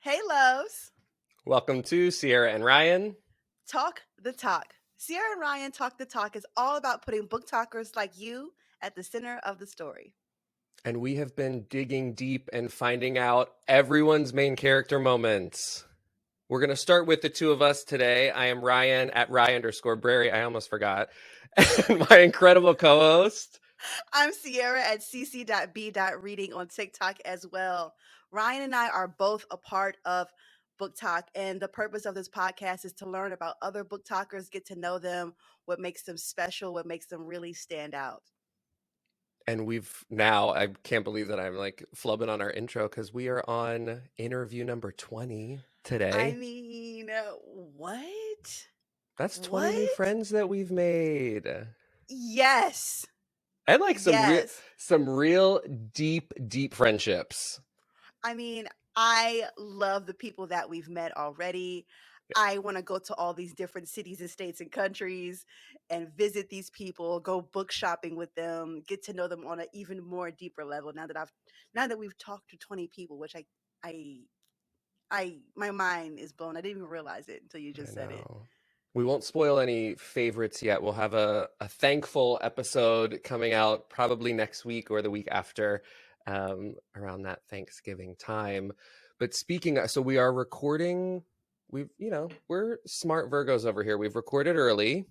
Hey, loves. Welcome to Sierra and Ryan. Talk the talk. Sierra and Ryan Talk the Talk is all about putting book talkers like you at the center of the story. And we have been digging deep and finding out everyone's main character moments. We're going to start with the two of us today. I am Ryan at Ryan_Brary. I almost forgot. And my incredible co-host. I'm Sierra at cc.b.reading on TikTok as well. Ryan and I are both a part of Booktok, and the purpose of this podcast is to learn about other book talkers, get to know them, what makes them special, what makes them really stand out. And I can't believe that I'm like flubbing on our intro because we are on interview number 20 today. I mean, what? That's 20 new friends that we've made. Yes. And like some real deep friendships. I mean, I love the people that we've met already. I want to go to all these different cities and states and countries and visit these people, go book shopping with them, get to know them on an even more deeper level. Now that we've talked to 20 people, which my mind is blown. I didn't even realize it until you just said it. We won't spoil any favorites yet. We'll have a thankful episode coming out probably next week or the week after, around that Thanksgiving time. But so we are recording. We're smart Virgos over here. We've recorded early.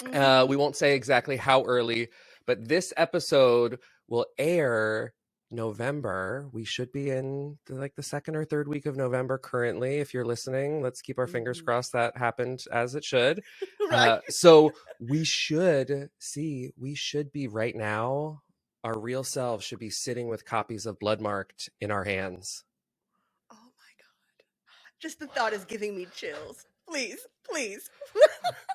We won't say exactly how early, but this episode will air November. We should be in the second or third week of November currently. If you're listening, let's keep our fingers crossed that happened as it should. Right. So we should be right now. Our real selves should be sitting with copies of Bloodmarked in our hands. Oh my God. Just the thought is giving me chills. Please.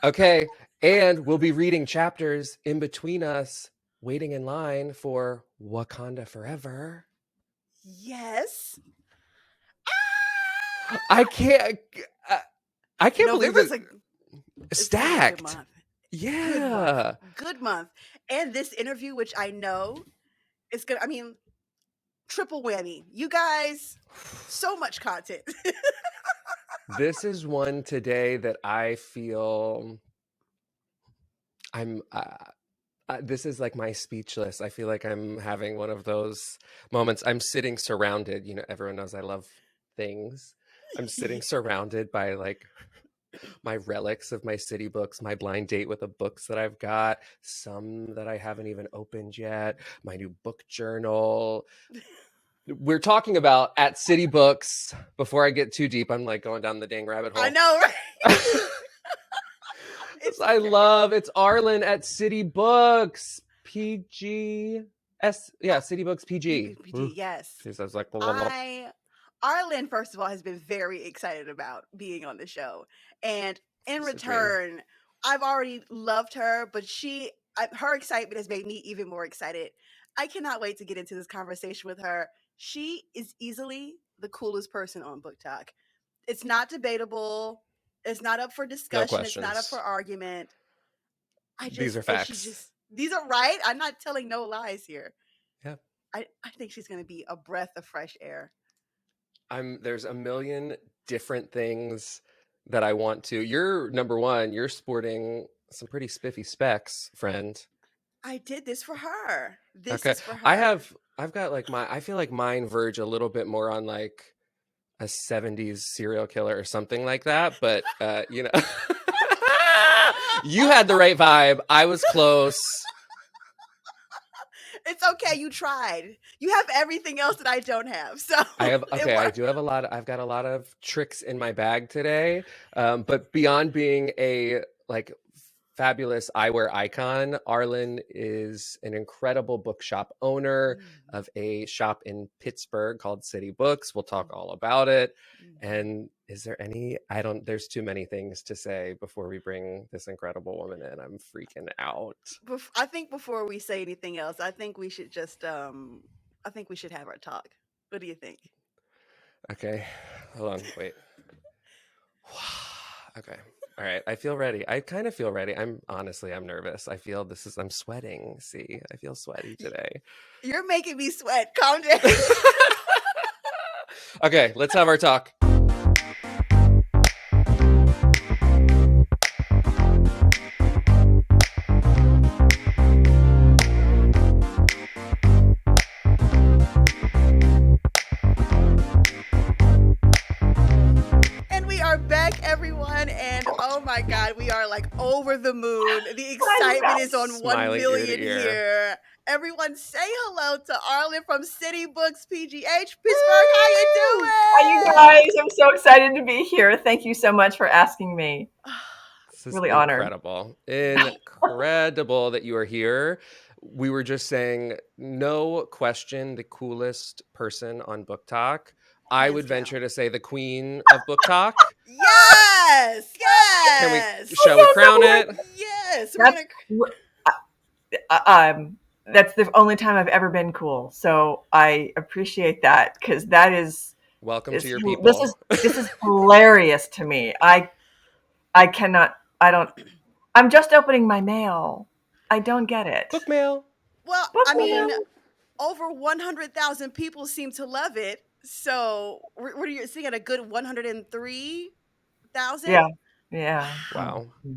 Okay. And we'll be reading chapters in between us, waiting in line for Wakanda Forever. Yes. I can't believe it's stacked. Good month. Yeah. Good month. And this interview, which I know is good. I mean, triple whammy. You guys, so much content. This is one today that I feel this is like my speechless. I feel like I'm having one of those moments. I'm sitting surrounded, everyone knows I love things. I'm sitting surrounded by like my relics of my city books, my blind date with the books that I've got, some that I haven't even opened yet, my new book journal. We're talking about at City Books. Before I get too deep, I'm like going down the dang rabbit hole. I know, right? It's Arlan at City Books. PG. City Books PG. PG, yes. Jeez, I was like, Arlan, first of all, has been very excited about being on the show. And in return, I've already loved her, but her excitement has made me even more excited. I cannot wait to get into this conversation with her. She is easily the coolest person on Booktok. It's not debatable. It's not up for discussion. No, it's not up for argument. These are facts. These are right. I'm not telling no lies here. Yeah. I think she's going to be a breath of fresh air. There's a million different things that I want to. You're number one. You're sporting some pretty spiffy specs, friend. I did this for her. This is for her. I've got like I feel like mine verge a little bit more on like a 70s serial killer or something like that. But, you had the right vibe. I was close. It's okay. You tried. You have everything else that I don't have. So I've got a lot of tricks in my bag today. But beyond being a like fabulous eyewear icon, Arlan is an incredible bookshop owner of a shop in Pittsburgh called City Books. We'll talk all about it. And is there there's too many things to say before we bring this incredible woman in. I'm freaking out. I think before we say anything else, I think we should just, we should have our talk. What do you think? Okay. Hold on. Wait. Okay. All right. I feel ready. I kind of feel ready. I'm nervous. I'm sweating. See, I feel sweaty today. You're making me sweat. Calm down. Okay. Let's have our talk. everyone. And oh my God, we are like over the moon. The I excitement is on 1 Smiling ear to million ear. here. Everyone say hello to Arlan from City Books PGH, Pittsburgh. How you Woo! Hi, you doing? guys. I'm so excited to be here. Thank you so much for asking me. This is Really honored. incredible. Incredible that you are here. We were just saying, no question, the coolest person on Book Talk. I Hands would down. venture to say the queen of Book Talk. Yes, Can we, yes, shall we crown Oh, it? yes. We're that's gonna. that's the only time I've ever been cool. So I appreciate that because that Welcome to is your this is people. this is hilarious to me. I cannot. I don't. I'm just opening my mail. I don't get it. Book mail. Well, Book I mean, mail. over 100,000 people seem to love it. So, what are you seeing at a good 103,000? Yeah. Yeah. Wow. Yeah.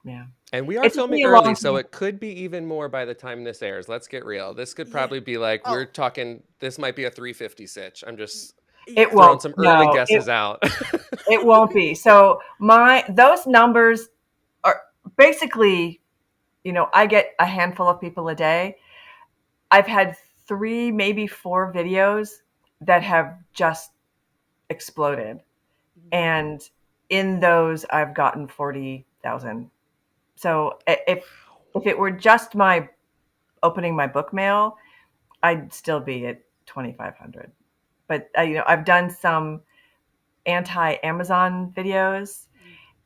Yeah. And we are It took filming me a early, long so time. it could be even more by the time this airs. Let's get real. This could Yeah. probably be like, we're Oh, talking, this might be a 350 sitch. I'm y- just It yeah. throwing won't. some early No. guesses out. It won't be. So those numbers are basically, I get a handful of people a day. I've had 3, maybe 4 videos that have just exploded. Mhm. And in those I've gotten 40,000. So if it were just my opening my book mail, I'd still be at 2,500. But I've done some anti-Amazon videos,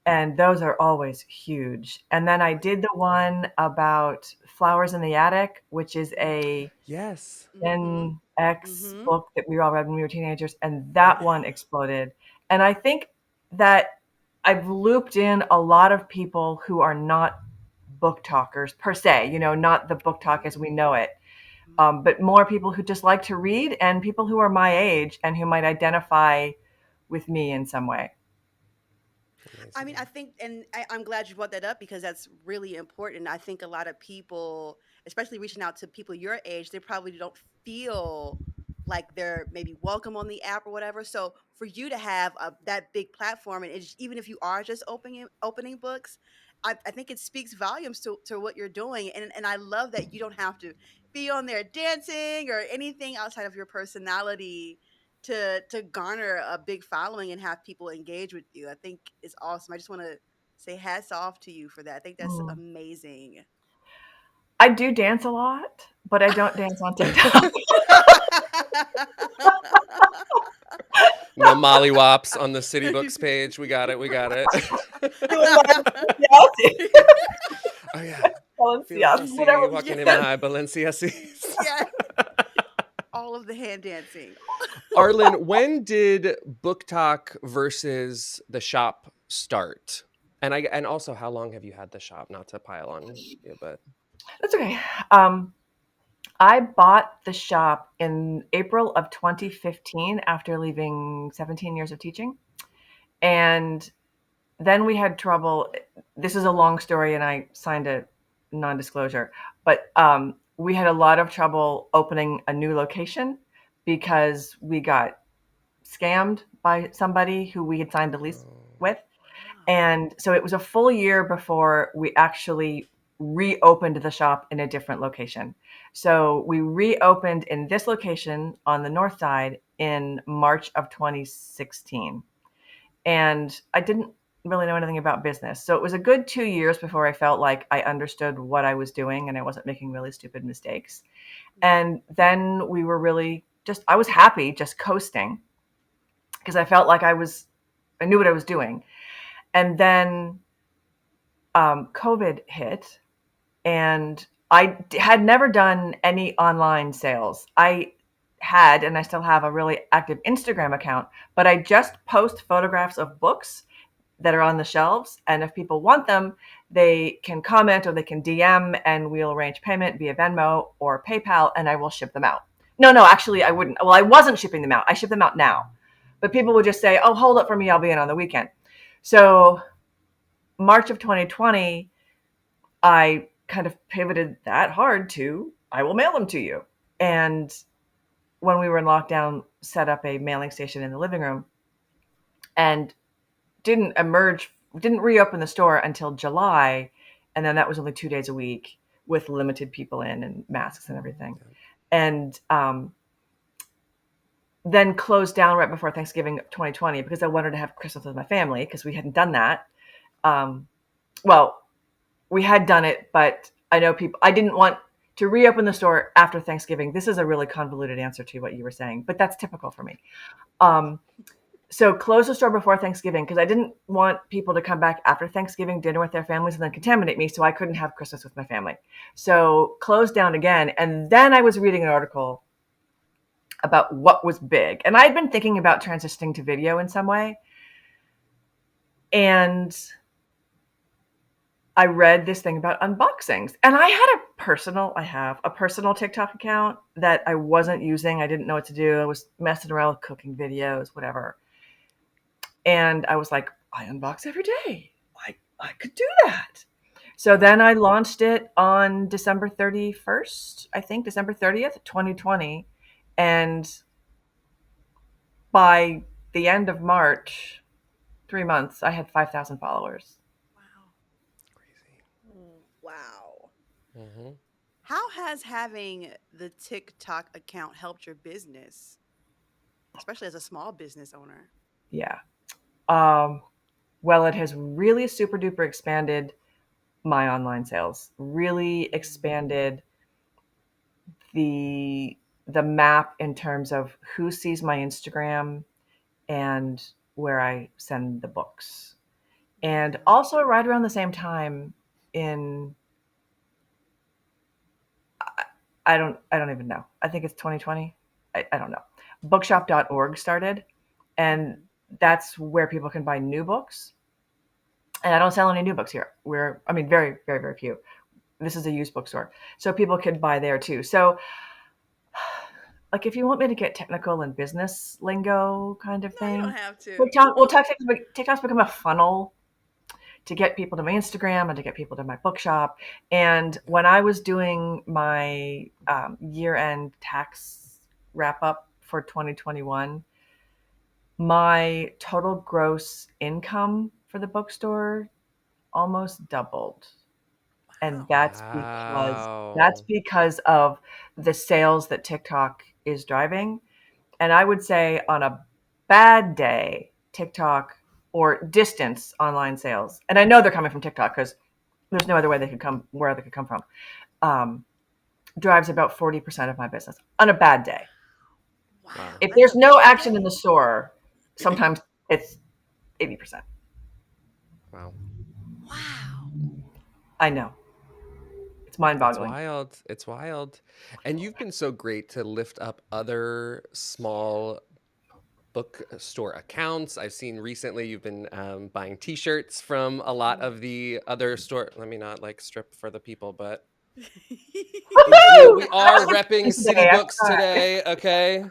and those are always huge. And then I Oh yeah. did the one about Flowers in the Attic, which is a Yes. Mhm. Gen X Mhm. book that we all read when we were teenagers, and that Yep. one exploded. And I think that I've looped in a lot of people who are not book talkers per se, not the book talk as we know it, but more people who just like to read and people who are my age and who might identify with me in some way. I mean, Amazing. I think, and I'm glad you brought that up because that's really important. I think a lot of people, especially reaching out to people your age, they probably don't feel like they're maybe welcome on the app or whatever. So for you to have that big platform, and even if you are just opening books, I think it speaks volumes to what you're doing. And I love that you don't have to be on there dancing or anything outside of your personality to garner a big following and have people engage with you. I think is awesome. I just want to say hats off to you for that. I think that's Mm. amazing. I do dance a lot, but I don't dance on TikTok. No mollywops on the City Books page. We got it. We got it. Doing my Oh, yeah. Feel what I Balenciagas, see, whatever. walking in Yes, my Balenciennes. yes. All of the hand dancing. Arlan, when did Book Talk versus the shop start? And also, how long have you had the shop? Not to pile on you, but That's okay. Um, I bought the shop in April of 2015 after leaving 17 years of teaching. And then we had trouble. This is a long story, and I signed a non disclosure, but we had a lot of trouble opening a new location because we got scammed by somebody who we had signed a lease oh, with. Wow. And so it was a full year before we actually reopened the shop in a different location. So we reopened in this location on the north side in March of 2016. And I didn't really know anything about business. So it was a good 2 years before I felt like I understood what I was doing and I wasn't making really stupid mistakes. And then we were really I was happy just coasting because I felt like I knew what I was doing. And then COVID hit, and had never done any online sales. I had, and I still have, a really active Instagram account, but I just post photographs of books that are on the shelves. And if people want them, they can comment or they can DM, and we'll arrange payment via Venmo or PayPal, and I will ship them out. No, actually, I wouldn't. Well, I wasn't shipping them out. I ship them out now. But people would just say, oh, hold it for me. I'll be in on the weekend. So March of 2020, I kind of pivoted that hard to I will mail them to you. And when we were in lockdown, set up a mailing station in the living room. And didn't reopen the store until July, and then that was only 2 days a week with limited people in and masks and everything. And then closed down right before Thanksgiving 2020 because I wanted to have Christmas with my family because we hadn't done that. Well, we had done it, but I know I didn't want to reopen the store after Thanksgiving. This is a really convoluted answer to what you were saying, but that's typical for me. So close the store before Thanksgiving because I didn't want people to come back after Thanksgiving dinner with their families and then contaminate me, so I couldn't have Christmas with my family. So closed down again, and then I was reading an article about what was big. And I'd been thinking about transitioning to video in some way. And I read this thing about unboxings. And I have a personal TikTok account that I wasn't using. I didn't know what to do. I was messing around with cooking videos, whatever. And I was like, I unbox every day. I could do that. So then I launched it on December 31st, I think, December 30th, 2020. And by the end of March, 3 months, I had 5,000 followers. Wow. Crazy. Wow. Mm-hmm. How has having the TikTok account helped your business, especially as a small business owner? Yeah. Well, it has really super duper expanded my online sales, really expanded the map in terms of who sees my Instagram and where I send the books. And also right around the same time in I don't even know. I think it's 2020. I don't know. Bookshop.org started, and that's where people can buy new books. And I don't sell any new books here. Very, very, very few. This is a used bookstore. So people could buy there too. So like if you want me to get technical and business lingo kind of No, you thing, don't have to. TikTok's become a funnel to get people to my Instagram and to get people to my bookshop. And when I was doing my year-end tax wrap-up for 2021, my total gross income for the bookstore almost doubled. And that's Wow. because of the sales that TikTok is driving. And I would say on a bad day, TikTok or distance online sales, and I know they're coming from TikTok because there's no other way they could come from, drives about 40% of my business on a bad day. Wow. If That's there's a no bad action in day. the store, sometimes it's 80%. Wow. Wow. I know. It's mind It's boggling. wild. It's wild. And you've been so great to lift up other small bookstore accounts. I've seen recently you've been buying T-shirts from a lot of the other store. Let me not like strip for the people, but Woohoo! we I are was repping interested City today. I'm Books sorry. today, okay?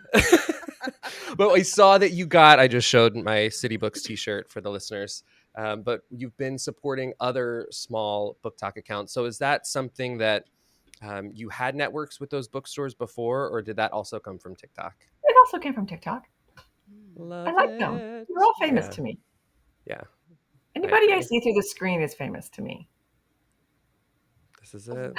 But I saw that you got. I just showed my City Books T-shirt for the listeners. But you've been supporting other small book talk accounts. So is that something that you had networks with those bookstores before, or did that also come from TikTok? It also came from TikTok. I Love like them. it. They're all famous Yeah, to me. yeah, I Anybody I agree. see through the screen is famous to me. This is Oh, it.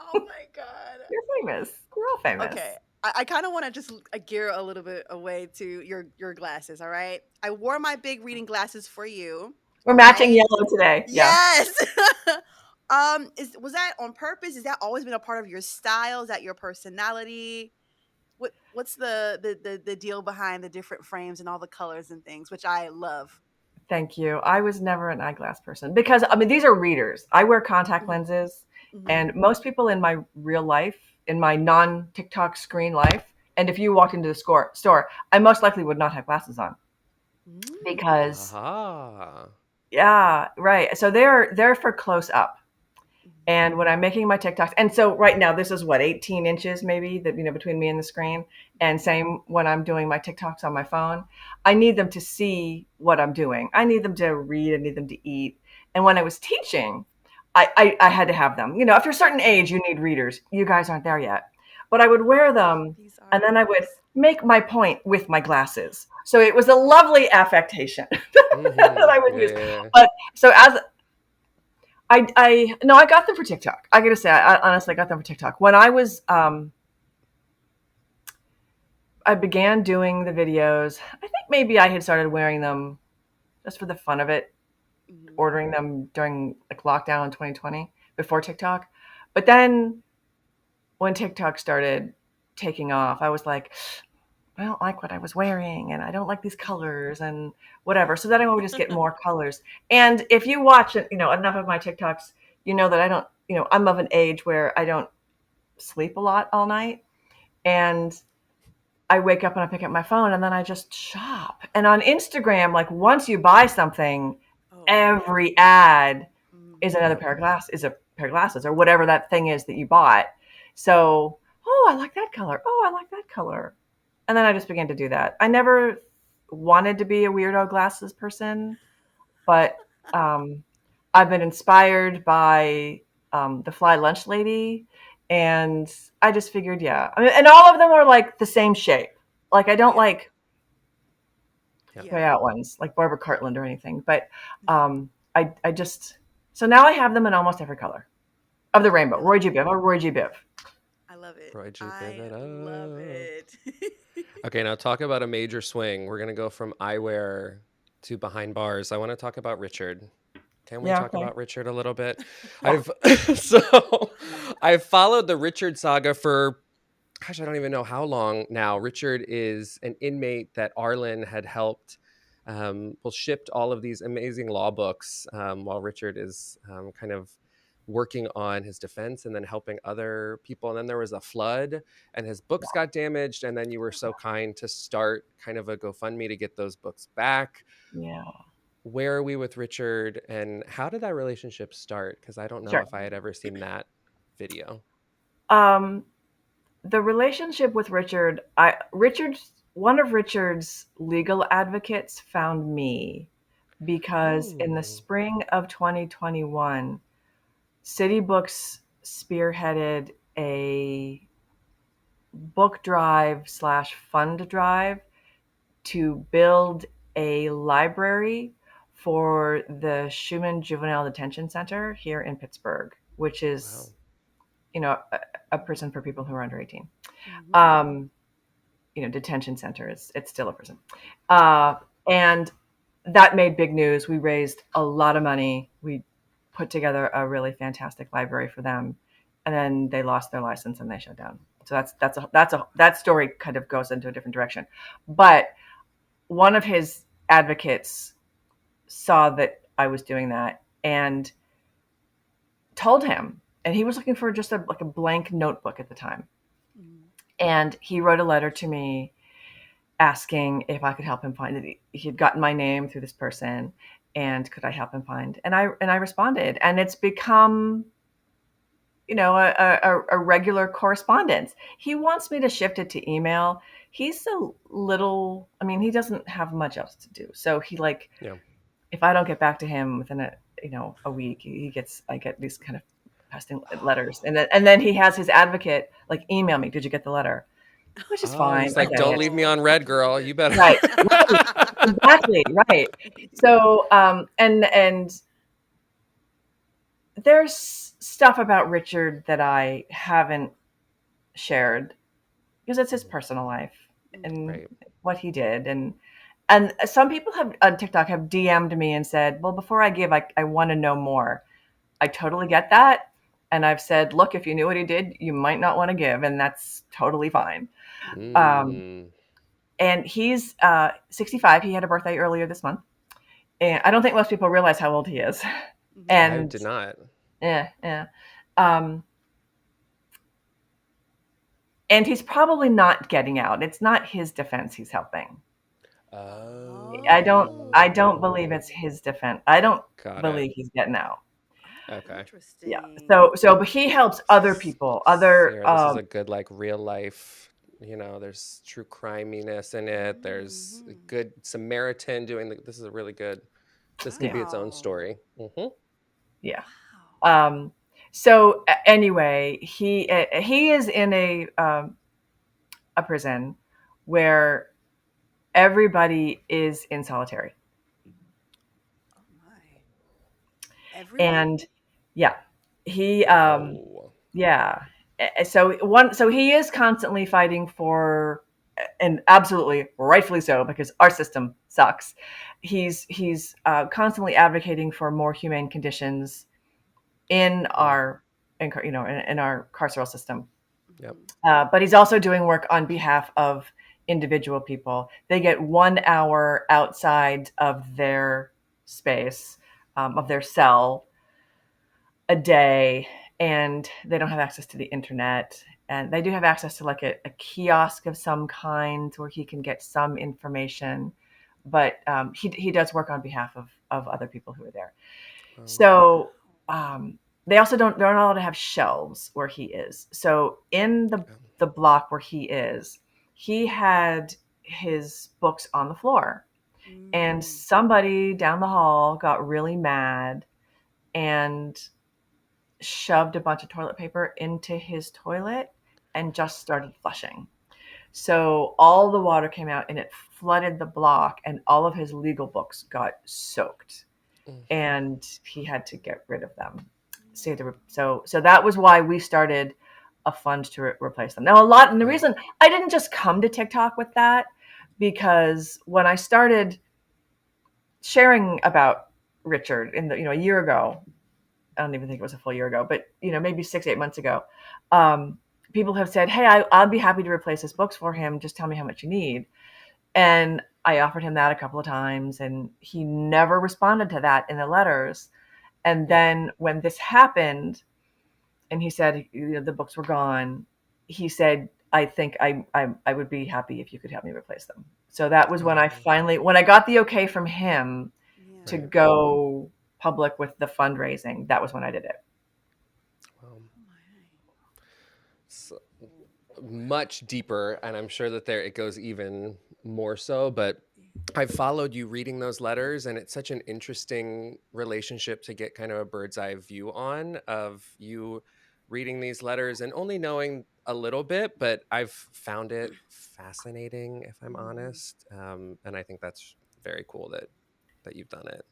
oh my God. They're famous. They're all famous. Okay. I kind of want to just gear a little bit away to your glasses, all right? I wore my big reading glasses for you, We're all matching right? yellow today. Yeah. Yes. Was that on purpose? Has that always been a part of your style? Is that your personality? What's the deal behind the different frames and all the colors and things, which I love. Thank you. I was never an eyeglass person because these are readers. I wear contact Mhm, lenses, mhm. and most people in my real life, in my non-TikTok screen life, and if you walked into the store, I most likely would not have glasses on Mm. because Aha. yeah, right. So they're for close up. Mhm. And when I'm making my TikToks, and so right now this is what 18 inches maybe that between me and the screen, and same when I'm doing my TikToks on my phone, I need them to see what I'm doing. I need them to read. I need them to eat. And when I was teaching, I had to have them. After a certain age, you need readers. You guys aren't there yet, but I would wear them, These are and then I would readers. make my point with my glasses. So it was a lovely affectation that I would use. Yeah. But so as I no, I got them for TikTok. I gotta say, I honestly got them for TikTok. When I was I began doing the videos, I think maybe I had started wearing them just for the fun of it, ordering them during like lockdown in 2020 before TikTok. But then when TikTok started taking off, I was like, I don't like what I was wearing and I don't like these colors and whatever. So then I would just get more colors. And if you watch it, enough of my TikToks, you know that I don't, I'm of an age where I don't sleep a lot all night. And I wake up and I pick up my phone and then I just shop. And on Instagram, like once you buy something, every ad is another pair of glasses or whatever that thing is that you bought. So, oh, I like that color. Oh, I like that color. And then I just began to do that. I never wanted to be a weirdo glasses person, but I've been inspired by the Fly Lunch Lady, and I just figured, yeah. I mean, and all of them are like the same shape. Like I don't like way out ones like Barbara Cartland or anything, but I just so now I have them in almost every color of the rainbow. Roy G. Biv or Roy G. Biv. I love it. Roy G. I Biv it love up. it. Okay, now talk about a major swing. We're gonna go from eyewear to behind bars. I want to talk about Richard. Can we talk about Richard a little bit? Yeah. I've followed the Richard saga for, gosh, I don't even know how long now. Richard is an inmate that Arlan had helped, shipped all of these amazing law books while Richard is kind of working on his defense and then helping other people. And then there was a flood and his books got damaged. And then you were so kind to start kind of a GoFundMe to get those books back. Yeah. Where are we with Richard and how did that relationship start? Because I don't know if I had ever seen that video. The relationship with Richard, one of Richard's legal advocates found me because in the spring of 2021, City Books spearheaded a book drive / fund drive to build a library for the Schumann Juvenile Detention Center here in Pittsburgh, which is, a prison for people who are under 18. Detention center it's still a prison. And that made big news. We raised a lot of money. We put together a really fantastic library for them, and then they lost their license and they shut down. So that story kind of goes into a different direction. But one of his advocates saw that I was doing that and told him, and he was looking for just a blank notebook at the time. And he wrote a letter to me asking if I could help him find it. He had gotten my name through this person, and could I help him find? And I responded, and it's become, a regular correspondence. He wants me to shift it to email. He's a little. I mean, he doesn't have much else to do, so he if I don't get back to him within a week, I get these kind of pesting letters, and then he has his advocate email me. Did you get the letter? Which is fine. He's like, don't leave me on red, girl. You better. Right. Exactly. Right. So, and there's stuff about Richard that I haven't shared because it's his personal life and what he did. And some people on TikTok have DM'd me and said, well, before I give, I want to know more. I totally get that. And I've said, look, if you knew what he did, you might not want to give. And that's totally fine. And he's 65. He had a birthday earlier this month. And I don't think most people realize how old he is. And I did not. Yeah. And he's probably not getting out. It's not his defense he's helping. I don't believe it's his defense. I don't believe he's getting out. Okay. Interesting. Yeah. But he helps other people. This is a good real life. There's true criminess in it. There's a good Samaritan doing this is a really good. This could be its own story. Yeah. So anyway, he is in a prison where everybody is in solitary. Oh my. Everyone? And yeah, he Whoa. yeah. So he is constantly fighting for, and absolutely rightfully so, because our system sucks. He's constantly advocating for more humane conditions in our in our carceral system. Yep. But he's also doing work on behalf of individual people. They get 1 hour outside of their space, of their cell a day, and they don't have access to the internet. And they do have access to like a kiosk of some kind where he can get some information. But he does work on behalf of other people who are there. So they also they're not allowed to have shelves where he is. So in the block where he had his books on the floor, and Mm. somebody down the hall got really mad and shoved a bunch of toilet paper into his toilet and just started flushing. So all the water came out and it flooded the block, and all of his legal books got soaked, and he had to get rid of them. So that was why we started a fund to replace them. Now and the reason I didn't just come to TikTok with that, because when I started sharing about Richard a year ago, I don't even think it was a full year ago, but maybe 6-8 months ago, people have said, "Hey, I'll be happy to replace his books for him. Just tell me how much you need." And I offered him that a couple of times, and he never responded to that in the letters. And then when this happened, and he said the books were gone, he said, "I think I would be happy if you could help me replace them." So that was when when I got the okay from him Yeah. to go public with the fundraising. That was when I did it. Wow. So much deeper, and I'm sure that it goes even more so, but I've followed you reading those letters, and it's such an interesting relationship to get kind of a bird's eye view on of you reading these letters and only knowing a little bit, but I've found it fascinating, if I'm honest. And I think that's very cool that you've done it.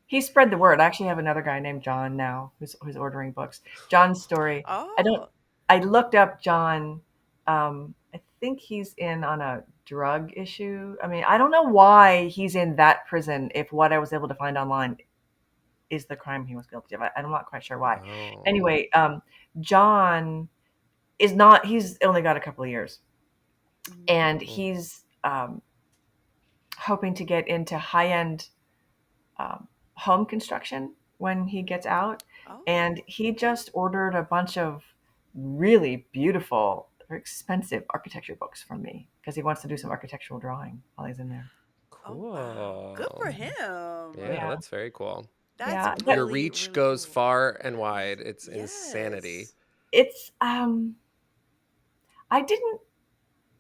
He spread the word. I actually have another guy named John now who's ordering books. John's story. Oh. I looked up John. I think he's in on a drug issue. I mean, I don't know why he's in that prison if what I was able to find online is the crime he was guilty of. I'm not quite sure why. Oh. Anyway, John is not, he's only got a couple of years. And he's hoping to get into high-end home construction when he gets out. Oh. And he just ordered a bunch of really beautiful, very expensive architecture books from me because he wants to do some architectural drawing while he's in there. Oh wow. Good for Cool. him. Yeah, Yeah. that's very cool. That's Yeah. Your really, reach really goes cool. far and wide. It's insanity. Yes. It's I didn't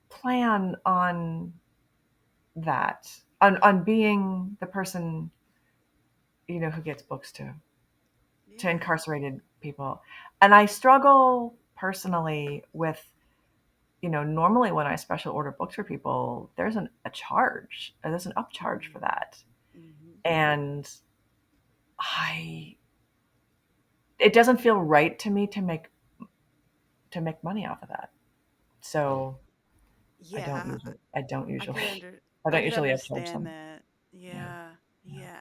plan on that, on being the person who gets books to Yeah. incarcerated people. And I struggle personally with, normally when I special order books for people, there's a charge, there's an upcharge for that. Mm-hmm. And it doesn't feel right to me to make money off of that. So I don't Yeah. usually, I don't I usually, could under I I don't could usually upcharge understand them. that. Yeah. Yeah. Yeah. Yeah.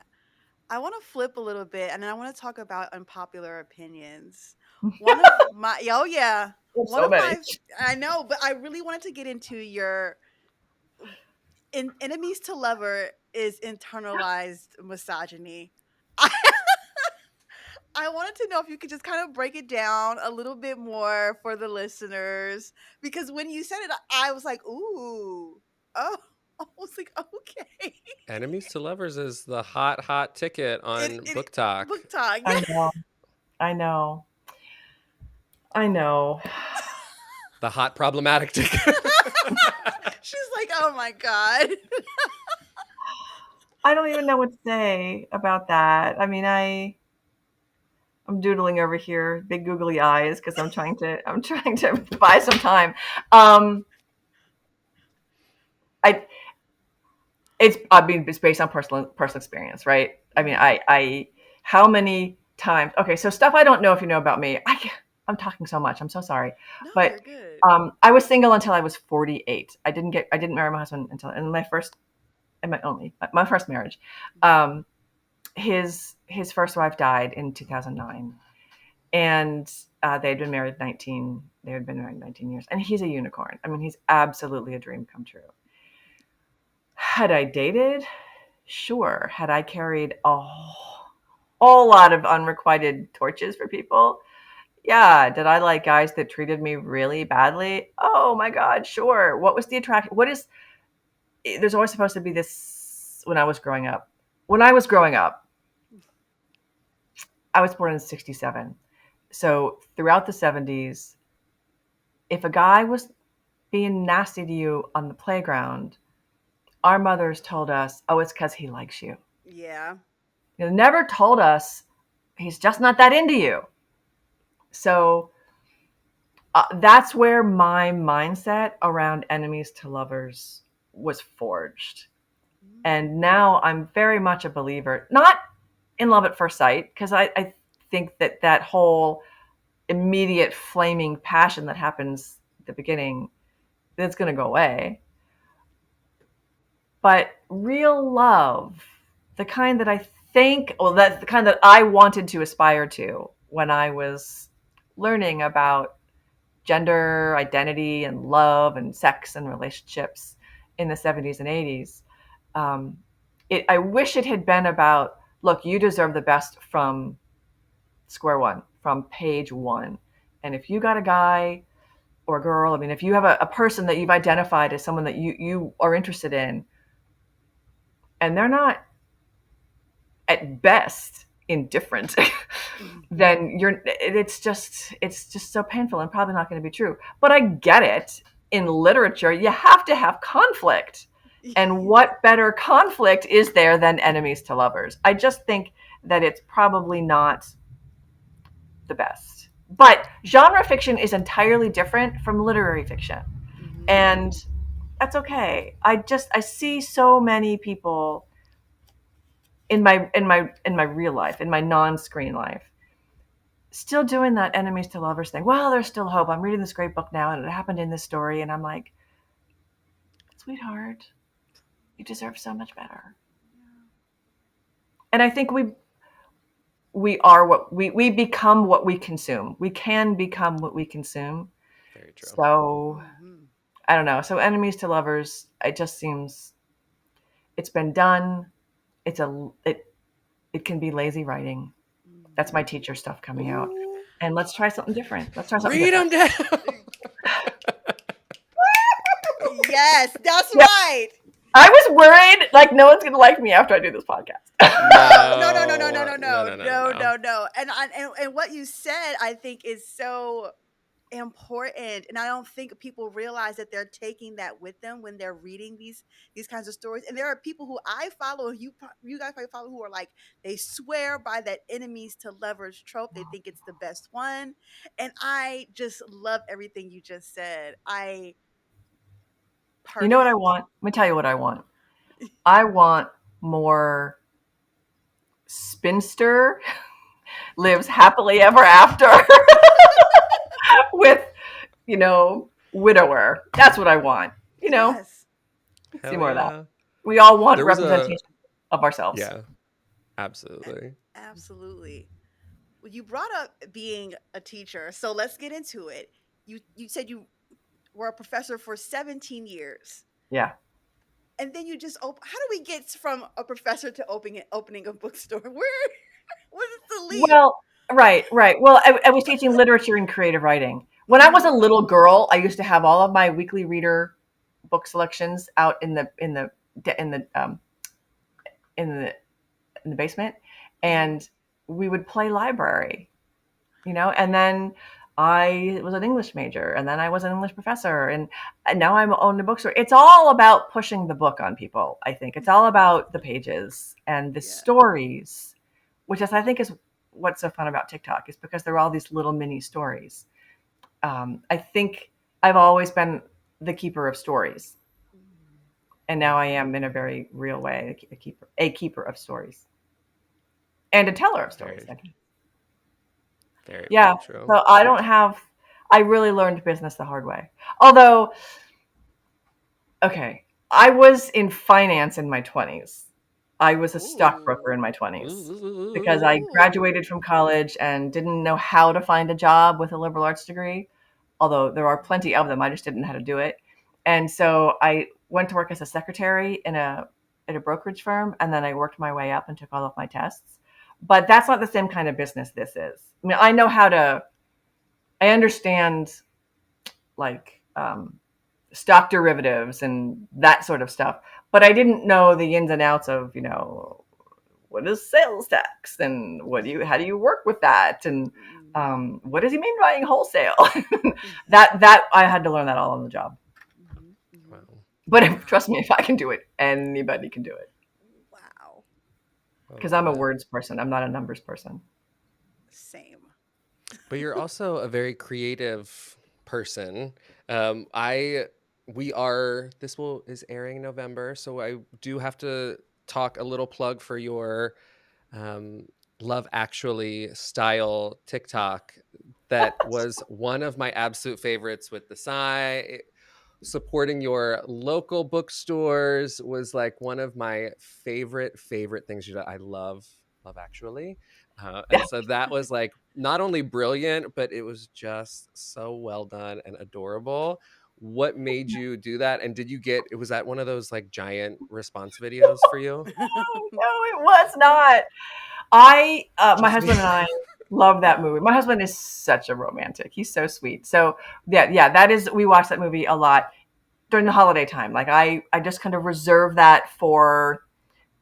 I want to flip a little bit and then I want to talk about unpopular opinions. One of my oh yeah, There's one so of many. my I know, but I really wanted to get into your enemies to lover is internalized misogyny. I, I wanted to know if you could just kind of break it down a little bit more for the listeners because when you said it, I was like, ooh, oh, I was like, okay, Enemies to Lovers is the hot ticket on it Booktok. book talk. I know. I know. I know. The hot problematic ticket. She's like, oh my god. I don't even know what to say about that. I mean, I'm doodling over here, big googly eyes, because I'm trying to buy some time. Um, It's based on personal experience, right? I mean, I how many times? Okay, so stuff I don't know if you know about me. I'm talking so much. I'm so sorry, No, but you're good. I was single until I was 48. I didn't marry my husband until in my first and my first marriage. Um, his first wife died in 2009, and they had been married 19 years, and he's a unicorn. I mean, he's absolutely a dream come true. Had I dated? Sure. Had I carried a whole lot of unrequited torches for people? Yeah. Did I like guys that treated me really badly? Oh my God, sure. What was the attraction? There's always supposed to be this when I was growing up. When I was growing up, I was born in 67. So throughout the 70s, if a guy was being nasty to you on the playground, our mothers told us, oh, it's because he likes you. Yeah. They never told us he's just not that into you. So that's where my mindset around enemies to lovers was forged. And now I'm very much a believer, not in love at first sight, because I think that whole immediate flaming passion that happens at the beginning, that's going to go away. But real love, the kind that that's the kind that I wanted to aspire to when I was learning about gender identity and love and sex and relationships in the 70s and 80s. I wish it had been about, look, you deserve the best from square one, from page one. And if you got a guy or a girl, I mean, if you have a person that you've identified as someone that you are interested in, and they're not at best indifferent, then it's just so painful and probably not going to be true. But I get it. In literature, you have to have conflict. And what better conflict is there than enemies to lovers? I just think that it's probably not the best. But genre fiction is entirely different from literary fiction. And that's okay. I see so many people in my real life, in my non-screen life, still doing that enemies to lovers thing. Well, there's still hope. I'm reading this great book now, and it happened in this story, and I'm like, sweetheart, you deserve so much better. And I think we are what we become what we consume. We can become what we consume. Very true. So I don't know. So enemies to lovers, it just seems it's been done. It can be lazy writing. That's my teacher stuff coming out. And let's try something different. Read them down. Yes, that's right. I was worried like no one's gonna like me after I do this podcast. No. And what you said, I think, is so important, and I don't think people realize that they're taking that with them when they're reading these kinds of stories. And there are people who I follow, you guys probably follow, who are like, they swear by that enemies to lovers trope. They think it's the best one, and I just love everything you just said. You know what I Perfect. want? Let me tell you what I want. I want more spinster lives happily ever after with, widower. That's what I want. Yes. See more of that. We all want representation of ourselves. Yeah, absolutely. Absolutely. Well, you brought up being a teacher, so let's get into it. You said you were a professor for 17 years. Yeah. And then you just how do we get from a professor to opening a bookstore? What is the leap? Well, right. Well, I was teaching literature and creative writing. When I was a little girl, I used to have all of my weekly reader book selections out in the basement, and we would play library, and then I was an English major, and then I was an English professor, and now I'm own a bookstore. It's all about pushing the book on people. I think it's all about the pages and the stories, which I think is what's so fun about TikTok, is because there are all these little mini stories. I think I've always been the keeper of stories. And now I am, in a very real way, a keeper of stories and a teller of stories. Very, Yeah. very true. So I really learned business the hard way. Although, okay, I was in finance in my 20s. I was a stockbroker in my 20s because I graduated from college and didn't know how to find a job with a liberal arts degree, although there are plenty of them. I just didn't know how to do it. And so I went to work as a secretary at a brokerage firm, and then I worked my way up and took all of my tests. But that's not the same kind of business this is. I mean, I understand like stock derivatives and that sort of stuff, but I didn't know the ins and outs of, what is sales tax and how do you work with that, and what does he mean by wholesale? that I had to learn that all on the job. Wow. But trust me, if I can do it, anybody can do it. Wow. Because I'm a words person. I'm not a numbers person. Same. But you're also a very creative person. Is airing in November, so I do have to talk a little plug for your Love Actually style TikTok. That was one of my absolute favorites, with the sign. Supporting your local bookstores was like one of my favorite things you do. I love Actually. And so that was like not only brilliant, but it was just so well done and adorable. What made you do that? And was that one of those like giant response videos for you? No, it was not. My husband and I love that movie. My husband is such a romantic. He's so sweet. So we watch that movie a lot during the holiday time. Like I just kind of reserve that for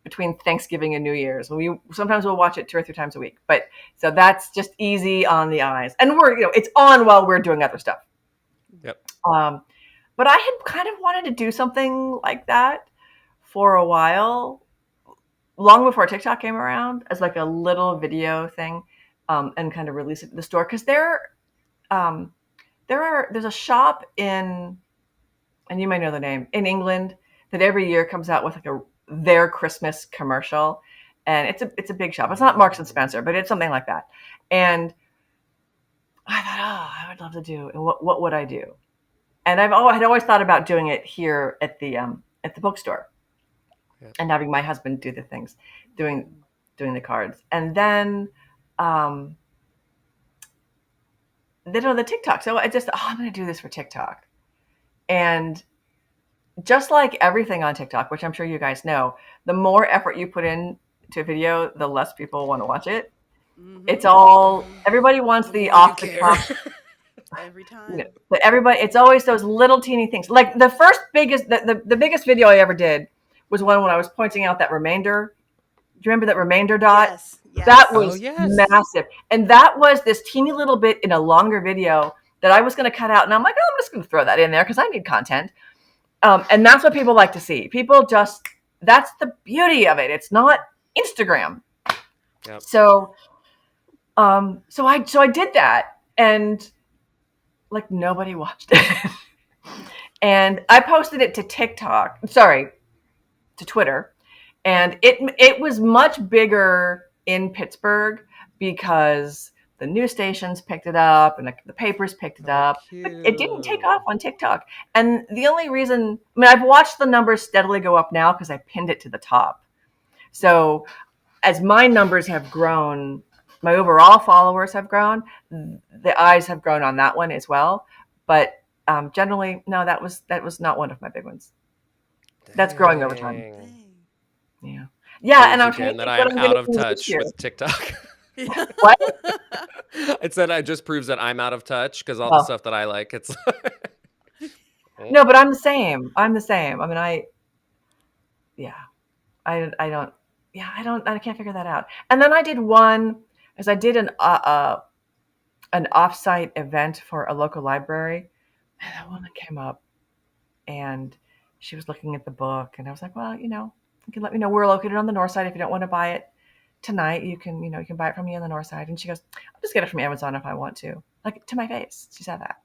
between Thanksgiving and New Year's. Sometimes we'll watch it 2 or 3 times a week. But so that's just easy on the eyes. And it's on while we're doing other stuff. Yep. But I had kind of wanted to do something like that for a while, long before TikTok came around, as like a little video thing, and kind of release it to the store. Because there's a shop and you may know the name, in England, that every year comes out with like their Christmas commercial, and it's a big shop. It's not Marks and Spencer, but it's something like that. And I thought, I would love to do. And what would I do? And had always thought about doing it here at the bookstore, and having my husband do the things, doing the cards, and then the TikTok. So I'm going to do this for TikTok, and just like everything on TikTok, which I'm sure you guys know, the more effort you put in to a video, the less people want to watch it. It's all everybody wants the off the cuff. Every time. But everybody, it's always those little teeny things. Like the biggest video I ever did was one when I was pointing out that remainder. Do you remember that remainder dot? Yes. Yes. That was massive. And that was this teeny little bit in a longer video that I was going to cut out. And I'm like, I'm just going to throw that in there because I need content. And that's what people like to see. That's the beauty of it. It's not Instagram. Yep. So I did that, and like nobody watched it. And I posted it to to Twitter, and it was much bigger in Pittsburgh because the news stations picked it up and the papers picked it up. Cute. But it didn't take off on TikTok. And the only reason, I've watched the numbers steadily go up now because I pinned it to the top. So as my numbers have grown, my overall followers have grown, the eyes have grown on that one as well. But generally, no, that was not one of my big ones. Dang. That's growing over time. Dang. Yeah, and I'm again that I'm out of touch with TikTok. What? It said it just proves that I'm out of touch because all the stuff that I like, it's no, but I'm the same. I can't figure that out. And then I did one, as I did an offsite event for a local library, and that woman came up and she was looking at the book, and I was like, well, you can let me know. We're located on the north side. If you don't want to buy it tonight, you can buy it from me on the north side. And she goes, I'll just get it from Amazon if I want to. Like, to my face, she said that.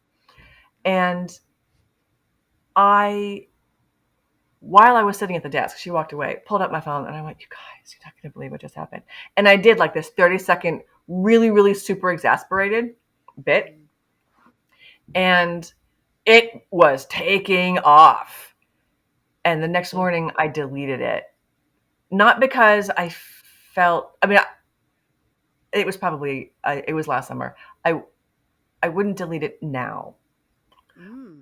And I while I was sitting at the desk, she walked away, pulled up my phone, and I went, "You guys, you're not going to believe what just happened." And I did like this 30-second, really, really super exasperated bit. And it was taking off. And the next morning I deleted it. Not because I felt, I mean, it was probably, it was last summer. I wouldn't delete it now,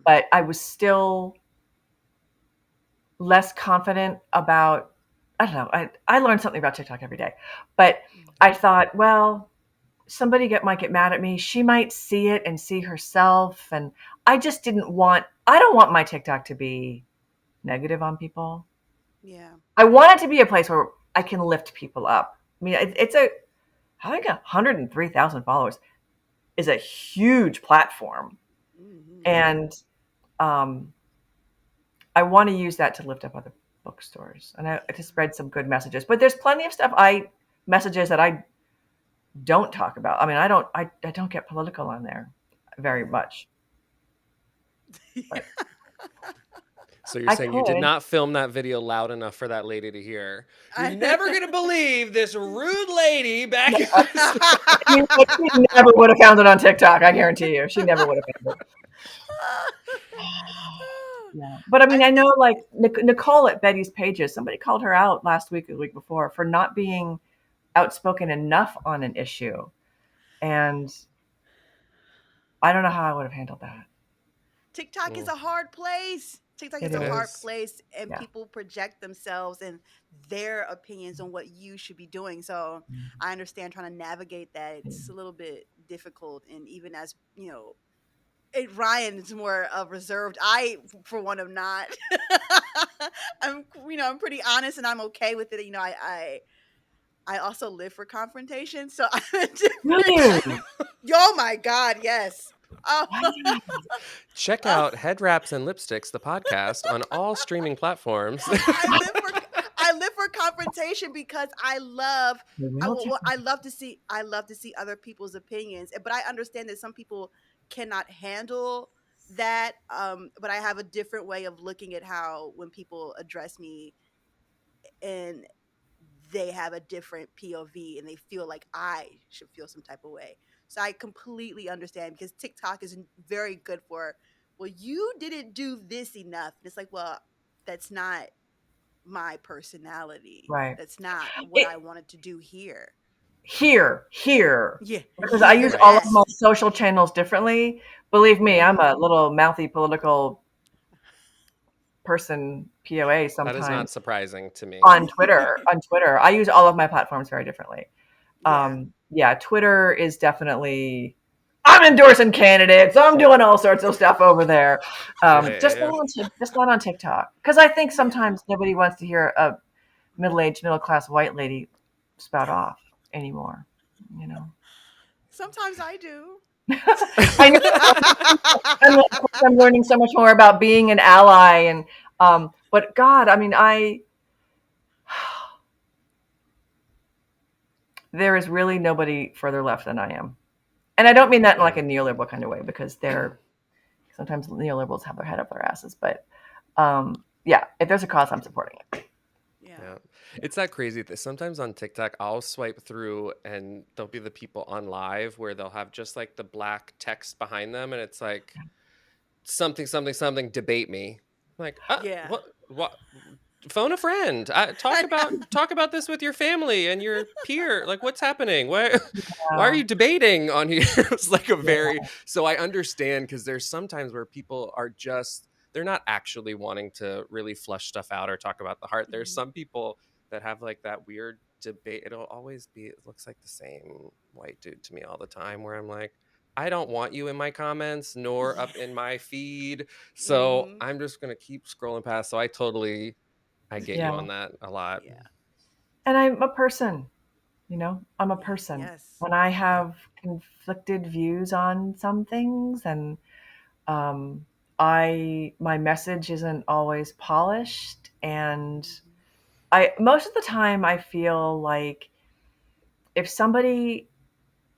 but I was still less confident about, I don't know. I learned something about TikTok every day, but I thought, well, somebody might get mad at me. She might see it and see herself. And I just I don't want my TikTok to be negative on people. Yeah. I want it to be a place where I can lift people up. I mean, I think 103,000 followers is a huge platform. And I want to use that to lift up other bookstores and to spread some good messages. But there's plenty of messages that I don't talk about. I mean, I don't get political on there very much. But So you're saying you did not film that video loud enough for that lady to hear. You're never going to believe this rude lady back in the store. She never would have found it on TikTok. I guarantee you. She never would have found it. Yeah. But I mean, I know like Nicole at Betty's Pages, somebody called her out last week or the week before for not being outspoken enough on an issue. And I don't know how I would have handled that. TikTok is a hard place. TikTok is a hard place, and people project themselves and their opinions on what you should be doing. So I understand trying to navigate that. It's a little bit difficult. And even as, you know, Ryan is more reserved. I, for one, am not. I'm pretty honest, and I'm okay with it. You know, I also live for confrontation, so I'm Really? Oh my God, yes. Oh. Check out Head Wraps and Lipsticks, the podcast, on all streaming platforms. I live for confrontation because I love to see other people's opinions, but I understand that some people cannot handle that. But I have a different way of looking at how when people address me and they have a different POV and they feel like I should feel some type of way. So I completely understand because TikTok is very good for, well, you didn't do this enough. And it's like, well, that's not my personality. Right. That's not what I wanted to do here. Here. Yeah. Because I use all of my social channels differently. Believe me, I'm a little mouthy political person, POA sometimes. That is not surprising to me. On Twitter, I use all of my platforms very differently. Twitter is definitely, I'm endorsing candidates. I'm doing all sorts of stuff over there. Just not on TikTok. Because I think sometimes nobody wants to hear a middle-aged, middle-class white lady spout off anymore. You know. Sometimes I do. I know. I'm learning so much more about being an ally, and but God, I mean, there is really nobody further left than I am, and I don't mean that in like a neoliberal kind of way, because sometimes neoliberals have their head up their asses, but if there's a cause, I'm supporting it. Yeah. It's that crazy that sometimes on TikTok I'll swipe through and there'll be the people on live where they'll have just like the black text behind them and it's like something debate me. I'm like, what phone a friend. Talk about this with your family and your peer. Like, what's happening? Why are you debating on here? It's like so I understand, because there's sometimes where people are just, they're not actually wanting to really flush stuff out or talk about the heart. There's some people that have like that weird debate. It looks like the same white dude to me all the time, where I'm like, I don't want you in my comments nor up in my feed. So I'm just going to keep scrolling past. So I get you on that a lot. Yeah. And I'm a person, I'm a person. Yes. And I have conflicted views on some things, and my message isn't always polished, and most of the time I feel like if somebody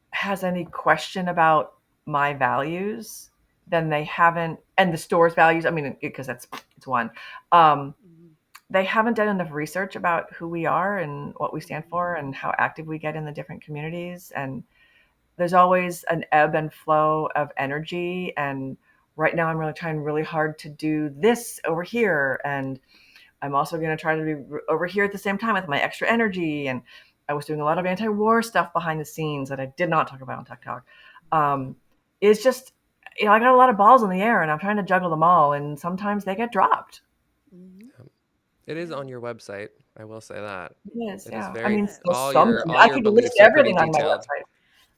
has any question about my values, then they haven't, and the store's values, I mean, because it's one, they haven't done enough research about who we are and what we stand for and how active we get in the different communities. And there's always an ebb and flow of energy. And right now I'm really trying really hard to do this over here. And I'm also going to try to be over here at the same time with my extra energy. And I was doing a lot of anti-war stuff behind the scenes that I did not talk about on TikTok. It's just, I got a lot of balls in the air and I'm trying to juggle them all. And sometimes they get dropped. It is on your website. I will say that. It is, It is yeah. I very, mean, Yeah. there's all something. all I your could list beliefs are pretty everything on my detailed. website.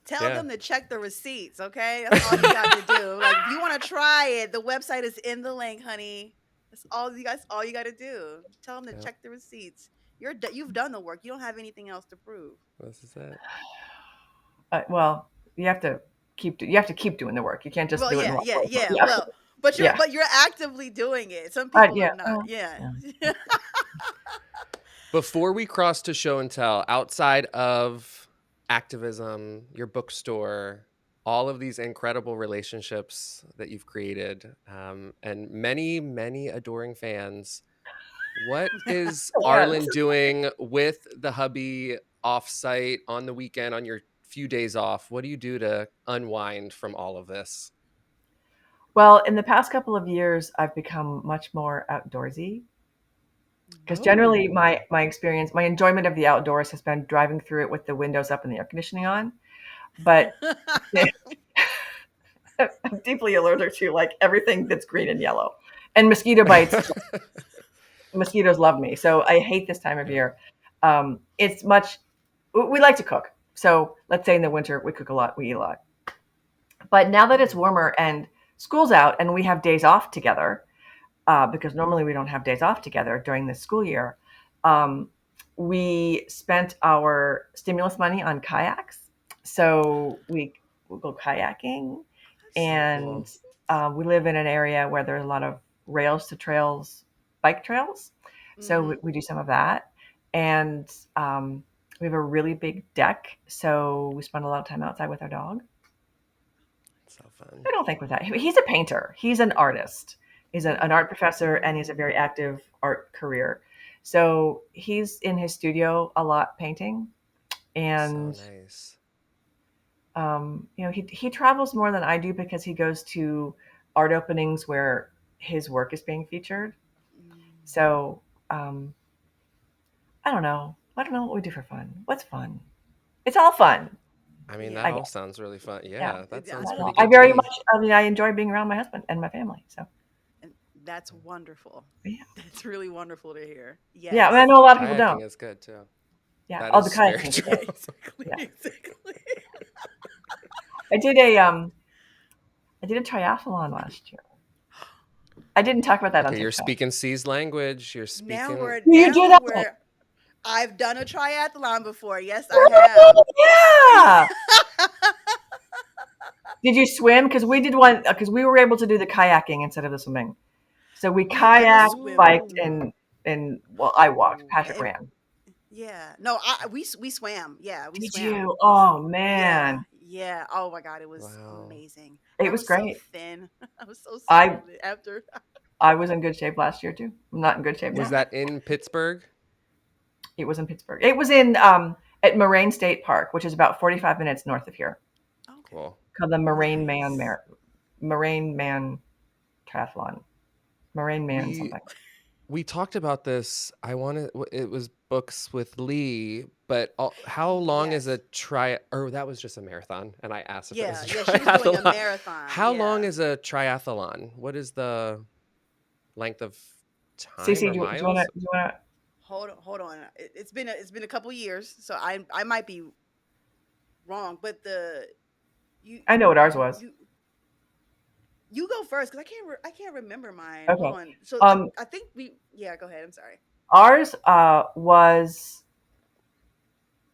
Tell Yeah. them to check the receipts, okay? That's all you got to do. Like, if you want to try it, the website is in the link, honey. That's all you guys. All you got to do. Tell them to Yep. check the receipts. You've done the work. You don't have anything else to prove. This is it. Well, you have to keep doing the work. You can't just Well, do it in yeah, one yeah, place. yeah. Yeah, Well, but yeah. you're actively doing it. Some people Yeah. are not. Yeah. Yeah. Before we cross to show and tell, outside of activism, your bookstore, all of these incredible relationships that you've created, and many, many adoring fans, what is Yes. Arlan doing with the hubby offsite on the weekend on your few days off? What do you do to unwind from all of this? Well, in the past couple of years, I've become much more outdoorsy because generally Oh. my experience, my enjoyment of the outdoors has been driving through it with the windows up and the air conditioning on. But I'm deeply allergic to like everything that's green and yellow, and mosquito bites. Mosquitoes love me, so I hate this time of Yeah. year. It's much. We like to cook, so let's say in the winter we cook a lot, we eat a lot. But now that it's warmer and school's out and we have days off together, because normally we don't have days off together during the school year, um, we spent our stimulus money on kayaks. So we go kayaking, That's so and Cool. we live in an area where there's a lot of rails to trails, bike trails. So Mm-hmm. we do some of that, and we have a really big deck. So we spend a lot of time outside with our dog. So fun. I don't think with that. He's a painter. He's an artist. He's an art professor, and he's a very active art career. So he's in his studio a lot painting, So and nice. he travels more than I do because he goes to art openings where his work is being featured. Mm. So um, I don't know. I don't know what we do for fun. What's fun? It's all fun. I mean, that I Yeah. all guess. sounds really fun. Yeah. Yeah, that Yeah, sounds it's I, really pretty I good to fun. very me. much. I mean, I enjoy being around my husband and my family. So And that's wonderful. yeah. That's really wonderful to hear. Yeah. I mean, I Yes. know a lot of people don't. Kayaking is good too. Yeah. That Oh, the is very kayaking is true. great. Exactly. Yeah. Exactly. I did a triathlon last year. I didn't talk about that on Okay, you're TikTok. speaking C's language. You're Now speaking. we're Do you do now that? we're I've done a triathlon before. Yes, I have. Yeah. Did you swim? Because we did one. Because we were able to do the kayaking instead of the swimming. So we We did the kayaked, swim. biked, Ooh. and well, I walked. Ooh. Patrick ran. Yeah. No, we swam. Yeah, we Did swam. you? We s- Oh yeah. man, Yeah. Oh my god, it was Wow. amazing. it I was was so great. thin. I was so I swollen after. I was in good shape last year too. I'm not in good shape Was now. that in Pittsburgh? It was in Pittsburgh. It was in at Moraine State Park, which is about 45 minutes north of here, Okay. Cool. called the Nice. Moraine Man Triathlon. Moraine Man We something. we talked about this. I wanted it was books with Lee, but how long is a Yes. or that was just a marathon, and I asked if it was Yeah. a Yeah. She was doing a triathlon. marathon. How long Yeah. is a triathlon? What is the length of time Cece, or do you want to? miles? Do you want to? Hold on. Hold on. It's been a couple years, so I might be wrong, but the you I know what ours was. you you go first because I can't remember mine. Hold Okay. on. So Um, I think we yeah. Go ahead. I'm sorry. ours was,